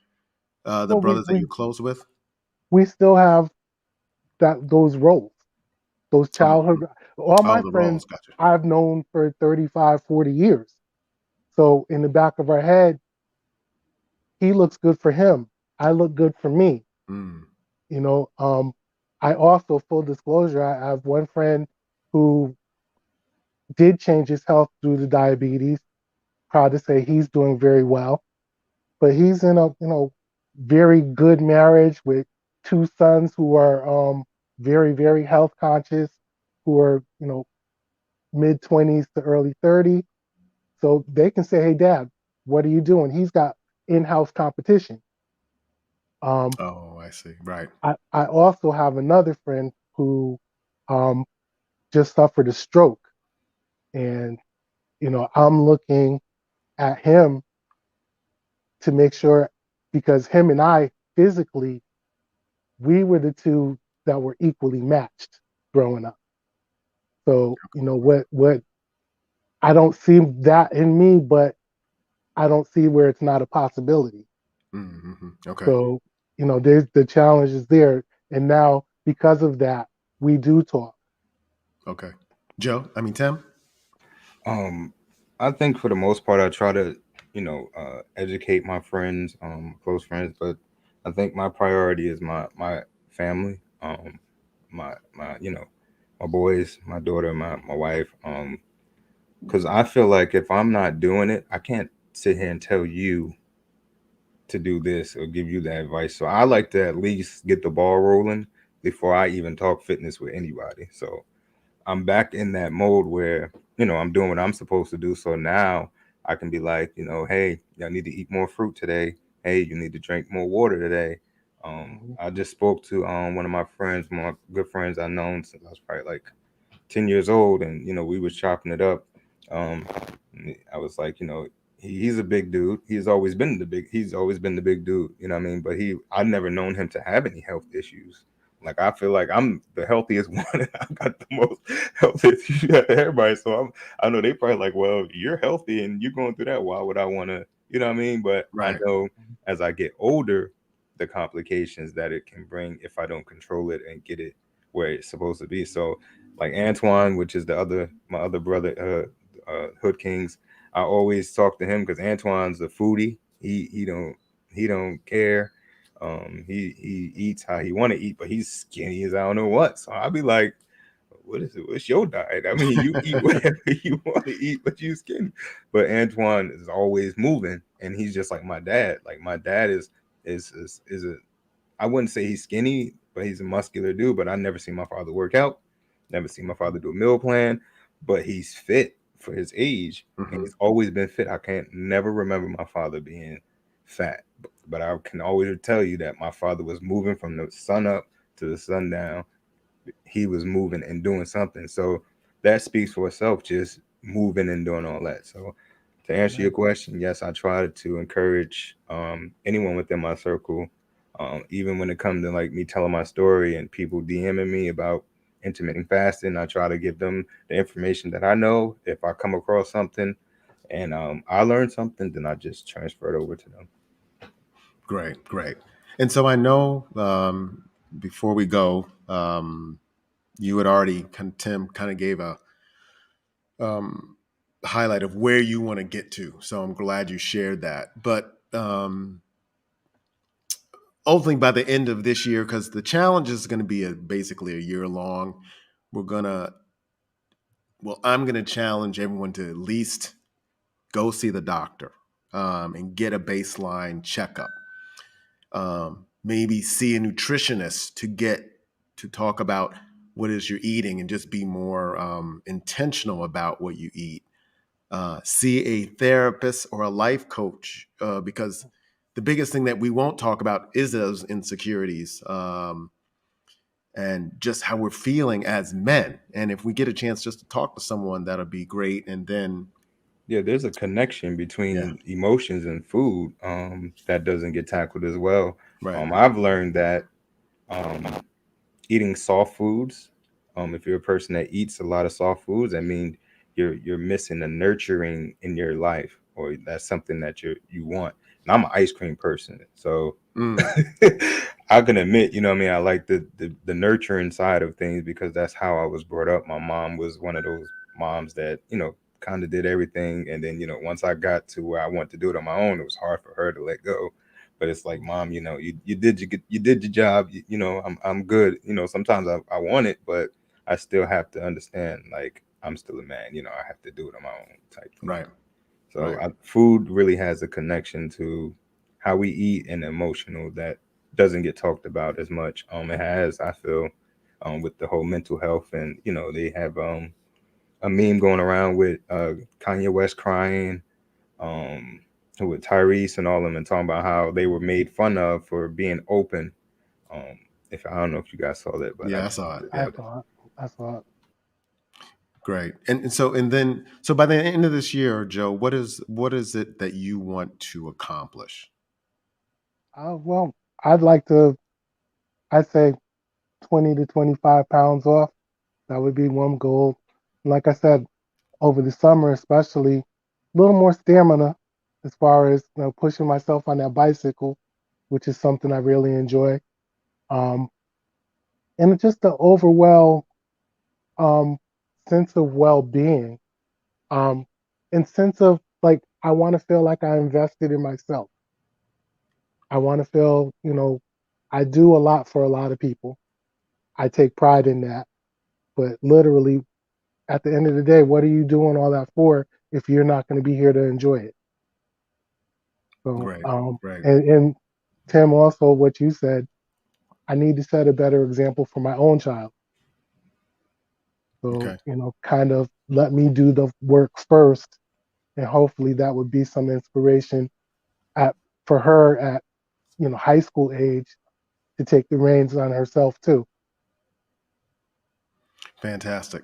the well, brothers that you're close with? we still have those roles, those Oh, childhood. All my oh, the friends roles. Gotcha. I've known for 35, 40 years. So in the back of our head, he looks good for him. I look good for me. Mm. You know, I also, full disclosure, I have one friend who did change his health due to diabetes. Proud to say he's doing very well, but he's in a very good marriage with two sons who are very very health conscious, who are mid 20s to early 30. So they can say, "Hey, Dad, what are you doing?" He's got in-house competition. Um, Oh, I see. Right. I also have another friend who um, just suffered a stroke, and I'm looking at him to make sure, because him and I physically, we were the two that were equally matched growing up. So what I don't see that in me, but I don't see where it's not a possibility. Mm-hmm. Okay. So there's the challenge is there, and now because of that, we do talk. Okay. Joe, I mean Tim. Um, I think for the most part, I try to, educate my friends, close friends, but I think my priority is my family, my my boys, my daughter, my wife, because I feel like if I'm not doing it, I can't sit here and tell you to do this or give you that advice. So I like to at least get the ball rolling before I even talk fitness with anybody. So I'm back in that mode where, I'm doing what I'm supposed to do. So now I can be like, hey, y'all need to eat more fruit today. Hey, you need to drink more water today. Mhm. I just spoke to one of my friends, one of my good friends I've known since I was probably like 10 years old, and we was chopping it up. um I was like, he's a big dude. He's always been the big dude, what I mean, but I never known him to have any health issues. Like, I feel like I'm the healthiest one, and I got the most health issues out of everybody. So I know they probably like, well, you're healthy and you're going through that, why would I want to, what I mean? But I Right. know as I get older, the complications that it can bring if I don't control it and get it where it's supposed to be. So like Antoine, which is my other brother, Hood Kings. I always talk to him because Antoine's a foodie. He don't care. He eats how he want to eat, but he's skinny as I don't know what. So I'll be like, what is it? What's your diet? I mean, you eat whatever you want to eat, but you skinny. But Antoine is always moving, and he's just like my dad. Like, my dad is a, I wouldn't say he's skinny, but he's a muscular dude. But I never seen my father work out. Never seen my father do a meal plan. But he's fit for his age, and Mm-hmm. he's always been fit. I can't never remember my father being fat. But I can always tell you that my father was moving from the sun up to the sundown. He was moving and doing something. So that speaks for itself, just moving and doing all that. So to answer your Right. question, yes, I try to encourage anyone within my circle, even when it comes to like me telling my story and people DMing me about intermittent fasting. I try to give them the information that I know. If I come across something and I learn something, then I just transfer it over to them. Great. Great. And so I know before we go, you had already Tim kind of gave a um, highlight of where you want to get to. So I'm glad you shared that. But hopefully by the end of this year, because the challenge is going to be basically a year long, we're gonna I'm gonna challenge everyone to at least go see the doctor and get a baseline checkup. Maybe see a nutritionist to talk about what is you're eating and just be more intentional about what you eat. See a therapist or a life coach because the biggest thing that we won't talk about is those insecurities and just how we're feeling as men. And if we get a chance just to talk to someone, that'll be great. And then, Yeah, there's a connection yeah, between emotions and food that doesn't get tackled as well. right. I've learned that um, eating soft foods If you're a person that eats a lot of soft foods, I mean, you're missing the nurturing in your life, or that's something that you want. And I'm an ice cream person, so I can admit, you know what I mean, I like the nurturing side of things because that's how I was brought up. My mom was one of those moms that, you know, kind of did everything, and then, you know, once I got to where I wanted to do it on my own, it was hard for her to let go. But it's like, mom, you know, you did your job. You know, I'm good. You know, sometimes I want it, but I still have to understand, like, I'm still a man. You know, I have to do it on my own type thing. Right. So food really has a connection to how we eat and emotional that doesn't get talked about as much. It has, I feel, with the whole mental health, and you know, they have a meme going around with Kanye West crying, with Tyrese and all of them, and talking about how they were made fun of for being open. If I don't know if you guys saw that, but Yeah, I saw it. I Yeah. saw it. Great. And so by the end of this year, Joe, what is it that you want to accomplish? Well, I'd like to. I'd say 20 to 25 pounds off. That would be one goal. Like I said, over the summer, especially, a little more stamina as far as, you know, pushing myself on that bicycle, which is something I really enjoy. Um, and just the overall um, sense of well-being, um, and sense of like I want to feel like I invested in myself. I want to feel, you know, I do a lot for a lot of people. I take pride in that. But literally, at the end of the day, what are you doing all that for if you're not going to be here to enjoy it? So, Great. Great. and Tim, also what you said, I need to set a better example for my own child. So, Okay. you know, kind of let me do the work first, and hopefully that would be some inspiration at for her at, you know, high school age to take the reins on herself too. Fantastic.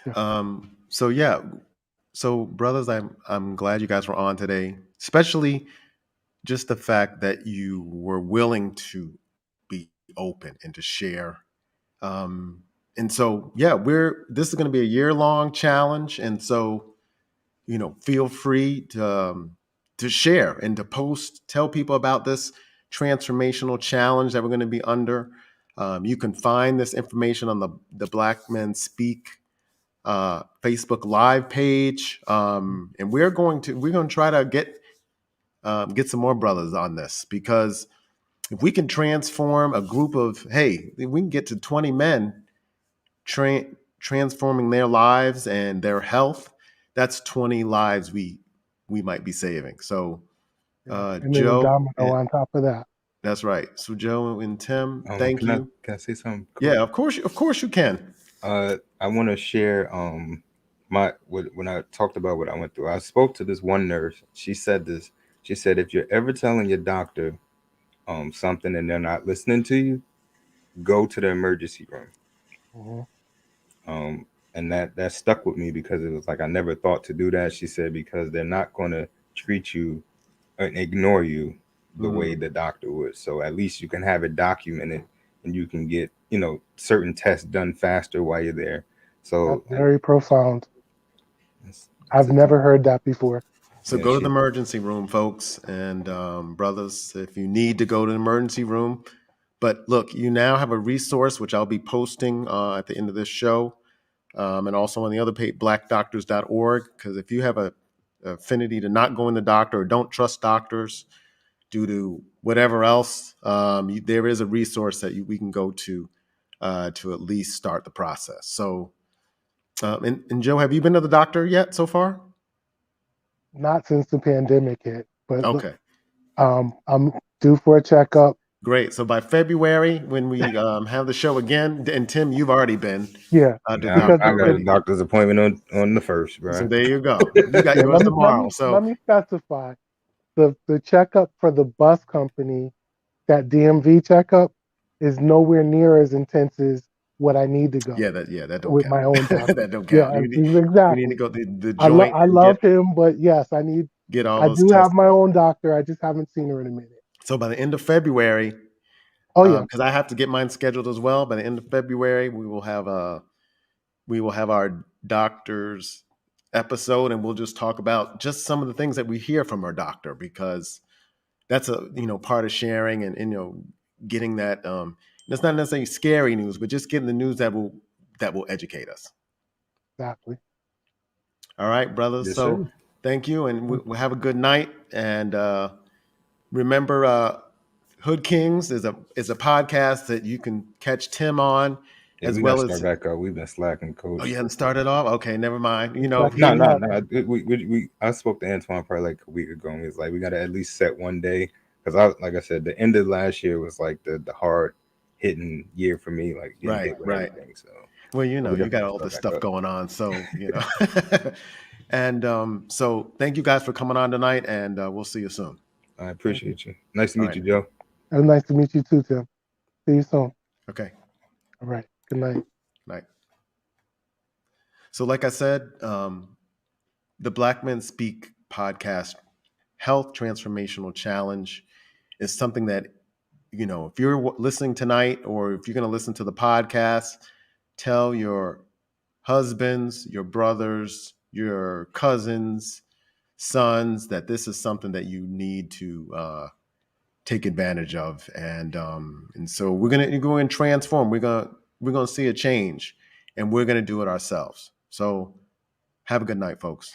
Yeah. So yeah, so brothers, I'm glad you guys were on today, especially just the fact that you were willing to be open and to share. And so yeah, this is going to be a year-long challenge, and so, you know, feel free to share and to post, tell people about this transformational challenge that we're going to be under. You can find this information on the Black Men Speak Facebook Live page, and we're going to try to get some more brothers on this, because if we can transform a group of, hey, if we can get to 20 men transforming their lives and their health, that's 20 lives we might be saving. So And then a Joe, domino on top of that. that's right. So Joe and Tim, thank you. Can I say something quick? Yeah, of course you can. I want to share when I talked about what I went through. I spoke to this one nurse. She said this. She said, if you're ever telling your doctor something and they're not listening to you, go to the emergency room. Mm-hmm. And that stuck with me because it was like I never thought to do that. She said, because they're not going to treat you and ignore you the way the doctor would. So at least you can have it documented, and you can get, you know, certain tests done faster while you're there. So That's very profound. that's I've a thing. never heard that before. So Yeah, go to the emergency room, folks, and brothers, if you need to go to the emergency room. But look, you now have a resource, which I'll be posting at the end of this show, and also on the other page, blackdoctors.org, because if you have a affinity to not going to the doctor or don't trust doctors due to whatever else, there is a resource that we can go to at least start the process. So, and Joe, have you been to the doctor yet so far? Not since the pandemic hit, but Okay. I'm due for a checkup. Great. So by February, when we have the show again, and Tim, you've already been Yeah, to the yeah, because doctor I got a already. doctor's appointment on the first, So bro. there you go. You got yeah, yours tomorrow. let So me specify the checkup for the bus company, that DMV checkup, is nowhere near as intense as what I need to go that don't with count. my own doctor. That don't count. Yeah, You need to exactly. go to the joint I and love him, but yes, get all I those do have tests. my own doctor. I just haven't seen her in a minute. So by the end of February, Oh yeah. because I have to get mine scheduled as well. By the end of February, we will have we will have our doctor's episode, and we'll just talk about just some of the things that we hear from our doctor, because that's a part of sharing, and getting that. It's not necessarily scary news, but just getting the news that will educate us. Exactly. All right, brothers. Yes, So sir. thank you, and we'll have a good night. And remember, Hood Kings is a podcast that you can catch Tim on, Yeah, as we got well to as. start back up. We've been slacking, Oh, coach. you haven't started off? Okay, never mind. No. I spoke to Antoine probably like a week ago, and he was like, we got to at least set one day, because like I said, the end of last year was like the hard hitting year for me, like getting hit with everything. So well, you we got definitely all this start back stuff up. going on, so and so thank you guys for coming on tonight, and we'll see you soon. I appreciate you. Nice to All meet right. you, Joe. It was nice to meet you too, Tim. See you soon. Okay. All right. Good night. Night. So, like I said, the Black Men Speak podcast, Health Transformational Challenge, is something that, if you're listening tonight, or if you're going to listen to the podcast, tell your husbands, your brothers, your cousins, sons, that this is something that you need to take advantage of. And so we're going to go and transform. We're going to see a change, and we're going to do it ourselves. So have a good night, folks.